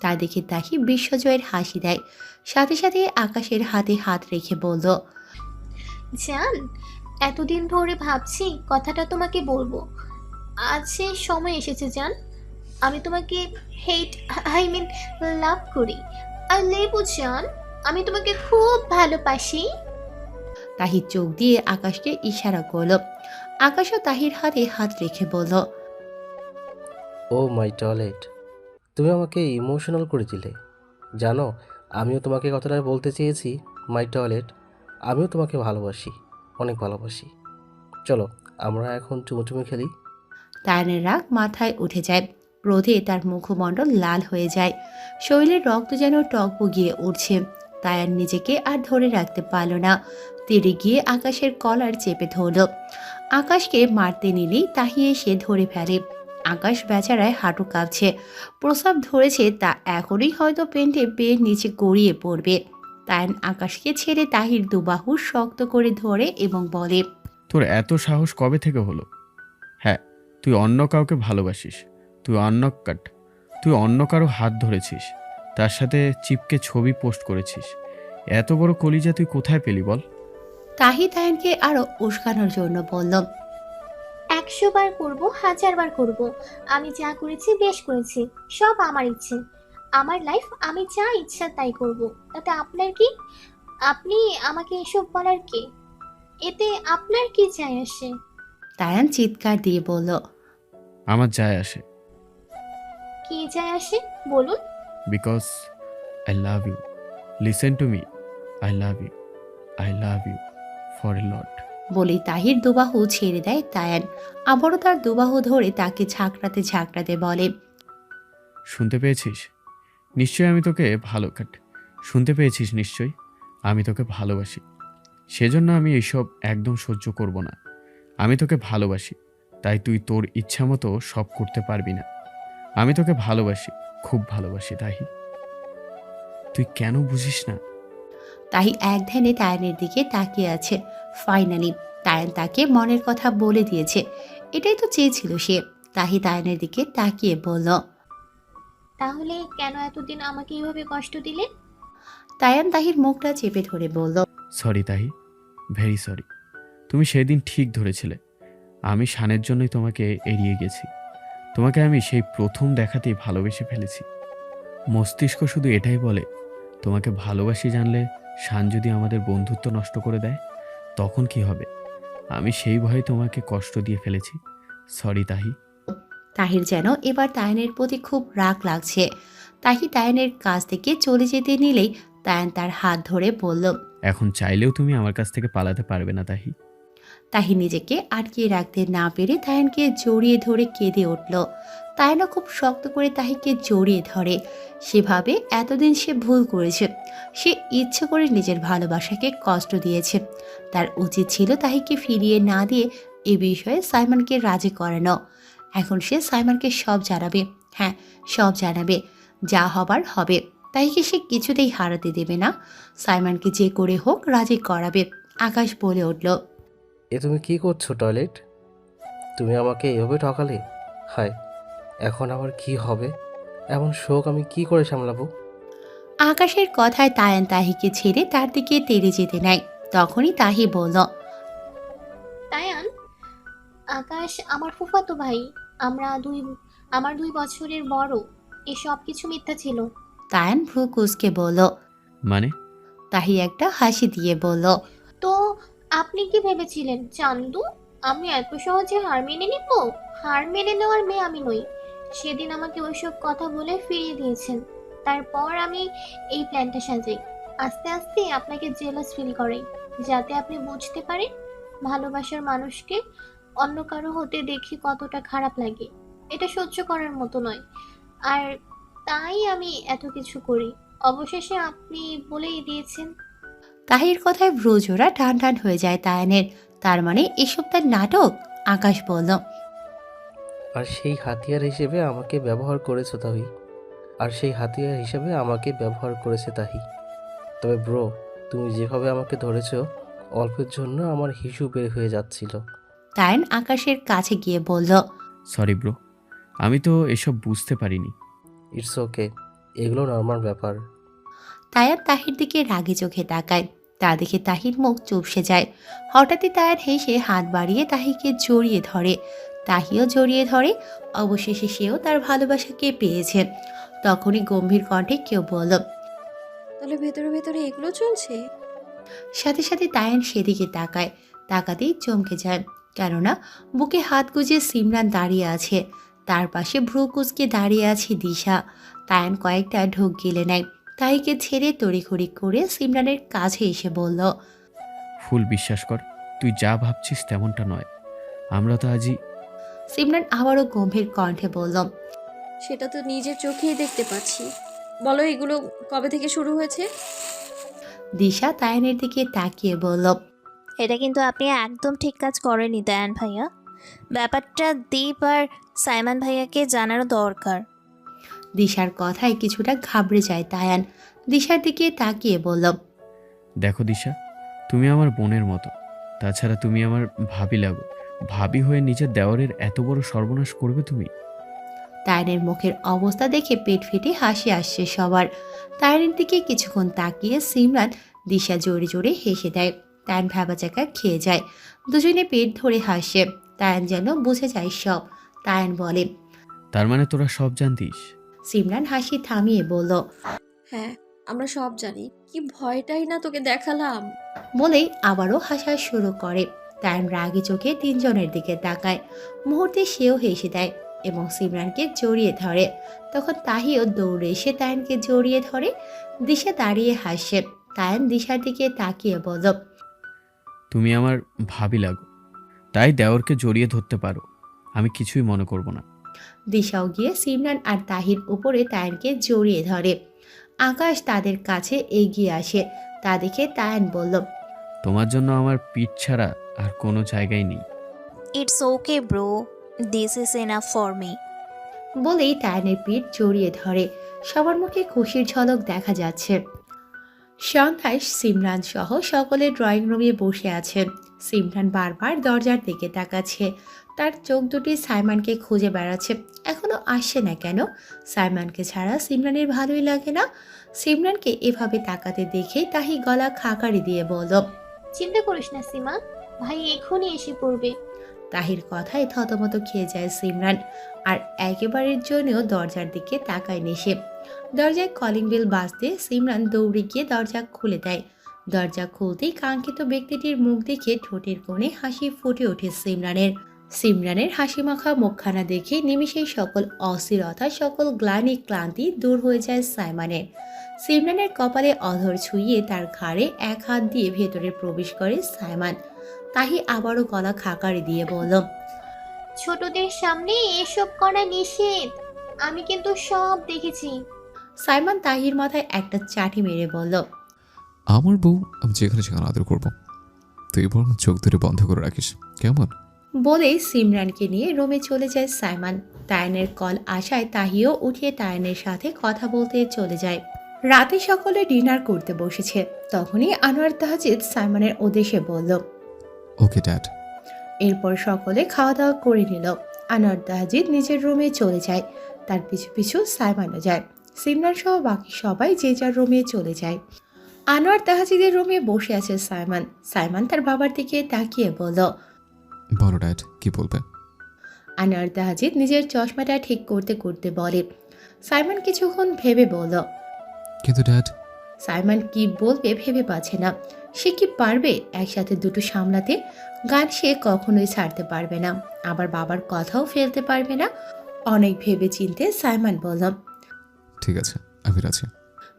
তা দেখে তাহি বিশ্বজয়ের হাসি দেয়। সাথে সাথে আকাশের হাতে হাত রেখে বলল, জান, এতদিন ধরে ভাবছি কথাটা তোমাকে বলবো। আজ সে সময় এসেছে জান। আমি তোমাকে আই মিন লাভ করি। আর লেবু জান, আমি তোমাকে খুব ভালোবাসি। তাহির চোখ দিয়ে আকাশকে ইশারা করল। আকাশও তাহির হাতে হাত রেখে বলল, ও মাই টয়লেট, তুমি আমাকে ইমোশনাল করে দিলে। জানো, আমিও তোমাকে কথাটা বলতে চেয়েছি। মাই টয়লেট, আমিও তোমাকে ভালোবাসি, অনেক ভালোবাসি। চলো আমরা এখন চুমুচুমু খেলি। তায়ানের রাগ মাথায় উঠে যায়। ক্রোধে তার মুখমণ্ডল লাল হয়ে যায়। শরীরের রক্ত যেন টকবগিয়ে উঠছে। তায়ান নিজেকে আর ধরে রাখতে পারল না। তেড়ে গিয়ে আকাশের কলার চেপে ধরল। আকাশকে মারতে নিলেই তাহি এসে ধরে ফেলে। আকাশ বেচারায় হাঁটু কাঁপছে, প্রস্রাব ধরেছে, তা এখনই হয়তো পেন্টে পেয়ের নিচে গড়িয়ে পড়বে। তায়ান আকাশকে ছেড়ে তাহির দুবাহু শক্ত করে ধরে এবং বলে, তোর এত সাহস কবে থেকে হলো? হ্যাঁ, তুই অন্য কাউকে ভালোবাসিস, তুই অন্য কারো হাত ধরেছিস, তার সাথে চিপকে ছবি পোস্ট করেছিস। এত বড় কলিজা তুই কোথায় পেলি বল? তাহি তায়ানকে আরো উস্কানোর জন্য বলল, 100 বার করব, 1000 বার করব, আমি যা করেছি বেশ করেছি, সব আমার ইচ্ছে, আমার লাইফ, আমি যা ইচ্ছা তাই করব, তাতে আপনার কি? আপনি আমাকে এসব বলার কে? এতে আপনার কি যায় আসে? তায়ান চিৎকার দিয়ে বলল, আমার যায় আসে, কি যায় আসে বলুন। Because I love you. Listen to me, I love you for a lot. বলেই তাহির দুবাহু ছেড়ে দেয় তায়ান। আবারও তার দুবাহু ধরে তাকে ঝাঁকড়াতে ঝাঁকড়াতে বলে, শুনতে পেয়েছিস? নিশ্চয়ই আমি তোকে শুনতে পেয়েছিস নিশ্চয়ই আমি তোকে ভালোবাসি। সেজন্য আমি এইসব একদম সহ্য করব না। আমি তোকে ভালোবাসি, তাই তুই তোর ইচ্ছা মতো সব করতে পারবি না। আমি তোকে ভালোবাসি, খুব ভালোবাসি তাহি। তুই কেন বুঝিস না? তাহি এক ধ্যানে তায়ানের দিকে তাকিয়ে আছে। ফাইনালি তায়ান তাকে মনের কথা বলে দিয়েছে, এটাই তো চেয়েছিল সে। তাহি তায়ানের দিকে তাকিয়ে বলল, তাহলে কেন এতদিন আমাকে এইভাবে কষ্ট দিলে? তায়ান তাহির মুখটা চেপে ধরে বলল, সরি তাহি, ভেরি সরি। তুমি সেদিন ঠিক ধরেছিলে। আমি শানের জন্যই তোমাকে এড়িয়ে গেছি। তোমাকে আমি সেই প্রথম দেখাতেই ভালোবেসে ফেলেছি। মস্তিষ্ক শুধু এটাই বলে, তোমাকে ভালোবাসি জানলে শান যদি আমাদের বন্ধুত্ব নষ্ট করে দেয় তখন কি হবে। আমি সেই ভয়ে তোমাকে কষ্ট দিয়ে ফেলেছি। সরি তাহি। তাহির যেন এবার তায়ানের প্রতি খুব রাগ লাগছে। তাহি তায়ানের কাছ থেকে চলে যেতে নিলেই তায়ান তার হাত ধরে বলল, এখন চাইলেও তুমি আমার কাছ থেকে পালাতে পারবে না তাহি। তাহি নিজেকে আটকিয়ে রাখতে না পেরে তায়ানকে জড়িয়ে ধরে কেঁদে উঠল। তায়ানও খুব শক্ত করে তাহিকে জড়িয়ে ধরে। সেভাবে এতদিন সে ভুল করেছে। সে ইচ্ছে করে নিজের ভালোবাসাকে কষ্ট দিয়েছে। তার উচিত ছিল তাহিকে ফিরিয়ে না দিয়ে এ বিষয়ে সাইমনকে রাজি করানো। এখন সে সাইমনকে সব জানাবে। হ্যাঁ, সব জানাবে, যা হবার হবে। তাহিকে সে কিছুতেই হারাতে দেবে না। সাইমনকে যে করে হোক রাজি করাবে। আকাশ বলে উঠল, এ তুমি কি করছো টয়লেট? তুমি আমাকে এভাবে ঠকালে? হায়, এখন আমার কি হবে? এমন শোক আমি কি করে সামলাবো? আকাশের কথায় তায়ান তাহিকে ছেড়ে তার দিকে তেড়ে যেতে নেয়। তখনই তাহি বলল, তায়ান, আকাশ আমার ফুফাতো ভাই, আমার 2 বছরের বড়, এসব কিছু মিথ্যা ছিল। তায়ান ভ্রু কুঁচকে বলল। মানে? তাহি একটা হাসি দিয়ে বলল, তো আপনি কি ভেবেছিলেন চান্দু আমি এত সহজে হার মেনে নিব? হার মেনে নেওয়ার মেয়ে আমি নই। সেদিন আমাকে ওইসব কথা বলে ফিরিয়ে দিয়েছেন, তারপর আমি এই প্ল্যানটা সাজাই। আস্তে আস্তে আপনাকে জেলাস ফিল করাই, যাতে আপনি বুঝতে পারেন ভালোবাসার মানুষকে অন্য কারো হতে দেখে কতটা খারাপ লাগে। এটা সহ্য করার মতো নয়। আর তাই আমি এত কিছু করি। অবশেষে আপনি বলেই দিয়েছেন। তাহির কথায় ভ্রুজোড়া টান টান হয়ে যায় তায়ানের। তার মানে এসব তার নাটক। আকাশ বলল, আর সেই হাতিয়ার হিসেবে আমাকে ব্যবহার করেছো তাহি। তবে ব্রো, তুমি যেভাবে আমাকে ধরেছো, অল্পের জন্য আমার হিসু বের হয়ে যাচ্ছিল। তায়ান আকাশের কাছে গিয়ে বলল, সরি ব্রো, আমি তো এসব বুঝতে পারিনি। ইটস ওকে, এগুলো নর্মাল ব্যাপার। তায়ান তাহির দিকে রাগি চোখে তাকায়। তা দেখে তাহির মুখ চুপসে যায়। হঠাৎই তায়ান হেসে হাত বাড়িয়ে তাহিকে জড়িয়ে ধরে। তাহিও জড়িয়ে ধরে। অবশেষে সেও তার ভালোবাসাকে পেয়েছে। তখনই গম্ভীর কণ্ঠে কেউ বলল, তাহলে ভেতরে ভেতরে এগুলো চলছে? সাথে সাথে তায়ান সেদিকে তাকায়। তাকাতেই চমকে যায়, কেননা বুকে হাত গুজে সিমরান দাঁড়িয়ে আছে। তার পাশে ভ্রু কুচকে দাঁড়িয়ে আছে দিশা। তায়ান কয়েকটা ঢোক গিলে নেয়। তাহিকে ছেড়ে তড়িঘড়ি করে সিমরানের কাছে এসে বলল, ফুল বিশ্বাস কর, তুই যা ভাবছিস তেমনটা নয়। আমরা তো আজই। সিমরান আবারও গম্ভীর কণ্ঠে বলল, সেটা তো নিজের চোখেই দেখতে পাচ্ছি। বলো, এগুলো কবে থেকে শুরু হয়েছে? দিশা তায়ানের দিকে তাকিয়ে বলল, এটা কিন্তু আপনি একদম ঠিক কাজ করেননি দায়ান ভাইয়া। ব্যাপারটা দীপ আর সাইমন ভাইয়াকে জানানো দরকার। দিশার কথায় কিছুটা ঘাবড়ে যায় তায়ান। দিশার দিকে তাকিয়ে বলল, দেখো দিশা, তুমি আমার বোনের মতো। তাছাড়া তুমি আমার ভাবি লাগো। ভাবি হয়ে নিজের দেওরের এত বড় সর্বনাশ করবে তুমি? তায়ানের মুখের অবস্থা দেখে পেট ফেটে হাসি আসছে সবার। তায়ানের দিকে কিছুক্ষণ তাকিয়ে সিমরান দিশা জোরে জোরে হেসে দেয়। তায়ান ভ্যাবাচাকা খেয়ে যায়। দুজনে পেট ধরে হাসে। তায়ান যেন বুঝে যায় সব। তায়ান বলে, তার মানে তোরা সব জানতিস? সিমরান হাসি থামিয়ে বলল, হ্যাঁ, আমরা সব জানি। কি ভয়টাই না তোকে দেখালাম। বলেই আবারও হাসা শুরু করে। তায়ান রাগী চোখে তিনজনের দিকে তাকায়। মুহূর্তে সেও হেসে দেয় এবং সিমরানকে জড়িয়ে ধরে। তখন তাহিও দৌড়ে এসে তায়ানকে জড়িয়ে ধরে। দিশা দাঁড়িয়ে হাসে। তায়ান দিশার দিকে তাকিয়ে বলল, তুমি আমার ভাবি লাগো, তাই দেওরকে জড়িয়ে ধরতে পারো। আমি কিছুই মনে করব না। দিশাও গিয়ে সিমরান আর তাহির উপরে তায়ানকে জড়িয়ে ধরে। আকাশ তাদের কাছে এগিয়ে আসে। তা দেখে তায়ান বলল, তোমার জন্য আমার পিঠ ছাড়া আর কোনো জায়গায় নেই। It's okay bro, this is enough for me. বলেই তায়ানের পিঠ জড়িয়ে ধরে। সবার মুখে খুশির ঝলক দেখা যাচ্ছে। সন্ধ্যায় সিমরান সহ সকলে ড্রয়িং রুমে বসে আছেন। সিমরান বারবার দরজার দিকে তাকাচ্ছে। তার চোখ দুটি সাইমনকে খুঁজে বেড়াচ্ছে। এখনো আসছে না কেন? সাইমনকে ছাড়া সিমরানের ভালোই লাগে না। সিমরানকে এভাবে তাকাতে দেখে তাহি গলা খাকারি দিয়ে বলল, চিন্তা করিস না সীমা, ভাই এখনই এসে পড়বে। তাহির কথায় থতমত খেয়ে যায় সিমরান। আর একেবারের জন্যও দরজার দিকে তাকায় সে। দরজায় কলিং বেল বাজতে সিমরান দৌড়ে গিয়ে দরজা খুলে দেয়। দরজা খুলতেই কাঙ্ক্ষিত ব্যক্তিটির মুখ দেখে ঠোঁটের কোণে হাসি ফুটে ওঠে সিমরানের। সিমরানের হাসি মাখা মুখখানা দেখে নিমিষেই সকল অস্থিরতা, সকল গ্লানি ক্লান্তি দূর হয়ে যায় সাইমনের। সিমরানের কপালে অধর ছুঁয়ে তার ঘাড়ে এক হাত দিয়ে ভেতরে প্রবেশ করে সাইমন। তাহি আবারও গলা খাকারি দিয়ে বলল, ছোটদের সামনে এসব করা নিষেধ। আমি কিন্তু সব দেখেছি। সাইমন তাহির মাথায় একটা চাটি মেরে বলল, আমার বউ আমি যেখানে সেখানে আদর করবো, তুই বরং চোখ দুটো বন্ধ করে রাখিস, কেমন? বলেই সিমরানকে নিয়ে রুমে চলে যায় সাইমন। তায়ানের কল আসায় তাহিও উঠিয়ে তায়ানের সাথে কথা বলতে চলে যায়। রাতে সকলে ডিনার করতে বসেছে। তখনই আনোয়ার তাহজিদ সাইমনের উদ্দেশ্যে বলল, ওকে ড্যাড। এরপর সকলে খাওয়া দাওয়া করে নিল। আনোয়ার তাহজিদ নিজের রুমে চলে যায়। তার পিছু পিছু সাইমনও যায়। সিমরান সহ বাকি সবাই যে যার রুমে চলে যায়। আনোয়ার তাহজিদের রুমে বসে আছে সাইমন। সাইমন তার বাবার দিকে তাকিয়ে বলল, বলো ড্যাড, কি বলবে? আনোয়ার তাহজিদ নিজের চশমাটা ঠিক করতে করতে বলে। সাইমন কিছুক্ষণ ভেবে বলল। কিন্তু ড্যাড। সাইমন কি বলবে ভেবে পাচ্ছে না। সে কি পারবে একসাথে দুটো সামলাতে? গান সে কখনোই ছাড়তে পারবে না, আবার বাবার কথাও ফেলতে পারবে না। অনেক ভেবে চিনতে সাইমন বলল, ঠিক আছে, আমি রাজি।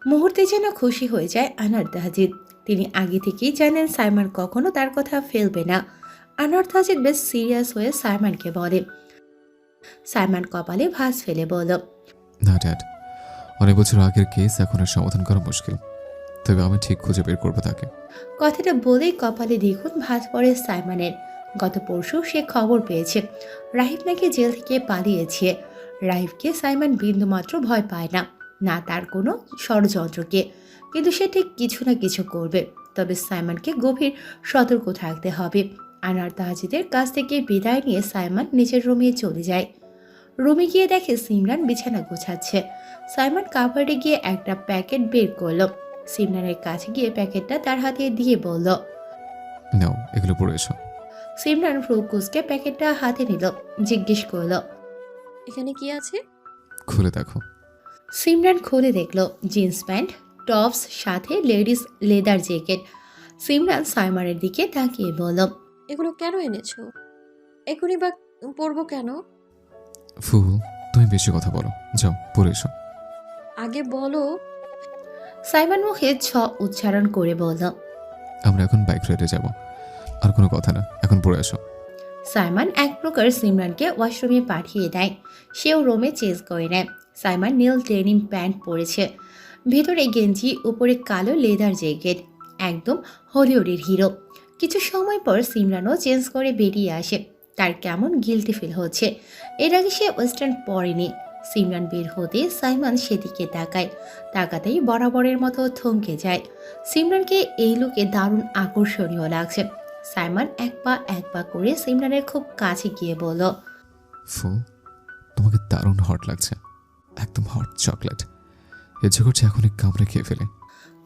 মুহূর্তে যেন খুশি হয়ে যায় আনোয়ার তাহজিদ। তিনি আগে থেকেই জানেন সাইমন কখনো তার কথা ফেলবে না। আনোয়ার তাহজিদ বেশ সিরিয়াস হয়ে সাইমনকে বলে। সাইমন কপালে ভাঁজ ফেলে বলল, না ড্যাড, অনেক বছর আগের কেস এখন আর সমাধান করা মুশকিল, তবে আমি ঠিক খুঁজে বের করবো তাকে। কথাটা বলেই কপালে দ্বিগুণ ভাঁজ পড়ে সাইমনের। গত পরশু সে খবর পেয়েছে রাহিব নাকি জেল থেকে পালিয়েছে। রাহিবকে সাইমন বিন্দুমাত্র ভয় পায় না, না তার কোনো ষড়যন্ত্রকে। কিন্তু সে ঠিক কিছু না কিছু করবে। তবে সাইমনকে গভীর সতর্ক থাকতে হবে। আনোয়ার তাহজিদের কাছ থেকে বিদায় নিয়ে সাইমন নিজের রুমে চলে যায়। রুমে গিয়ে দেখে সিমরান বিছানা গোছাচ্ছে। সাইমন কাভারে গিয়ে একটা প্যাকেট বের করলো। সিমরানের কাছে গিয়ে প্যাকেটটা তার হাতে দিয়ে বলল, নাও এগুলো পড়ে এসো। সিমরান ফ্রুকুসকে প্যাকেটটা হাতে নিল। জিজ্ঞেস করলো, এখানে কি আছে? খুলে দেখো। সিমরান খুলে দেখলো জিন্স প্যান্ট, টপস, সাথে লেডিস লেদার জ্যাকেট। সিমরান সাইমনের দিকে তাকিয়ে বলল, এগুলো কেন এনেছো? এখনই বা পরবো কেন? ফুল, তুমি বেশি কথা বলো, যাও পড়ে এসো। আগে বলো। সাইমন মুখে ছ উচ্চারণ করে বলল, আমরা এখন বাইক রাইডে যাব, আর কোনো কথা না, এখন পড়ে এসো। সাইমন এক প্রকার সিমরানকে ওয়াশরুমে পাঠিয়ে দেয়। সেও রুমে চেঞ্জ করে নেয়। সাইমন নীল ডেনিম প্যান্ট পরেছে, ভেতরে গেঞ্জি, উপরে কালো লেদার জ্যাকেট, একদম হলিউডের হিরো। কিছু সময় পর সিমরানও চেঞ্জ করে বেরিয়ে আসে। তার কেমন গিল্টি ফিল হচ্ছে। এর আগে সে ওয়েস্টার্ন পরেনি। সিমরান বের হতে সাইমন সেদিকে তাকাতেই বরাবরের মতো থমকে যায়। সিমরানকে এই লুকে দারুণ আকর্ষণীয় লাগছে। সাইমন এক পা করে সিমরানের খুব কাছে গিয়ে বলল, ফুল, তোমাকে দারুণ হট লাগছে, একদম হট চকলেট। ইচ্ছে করছে এখনই কামড়ে খেয়ে ফেলে।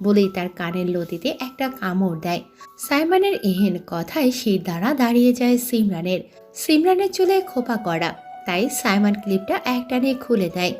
বলেই তার কানের লতিতে একটা কামড় দেয়। সাইমনের এহেন কথায় শির দ্বারা দাঁড়িয়ে যায় সিমরানের চুলে খোপা করা, তাই সাইমন ক্লিপটা একটানে খুলে দেয়।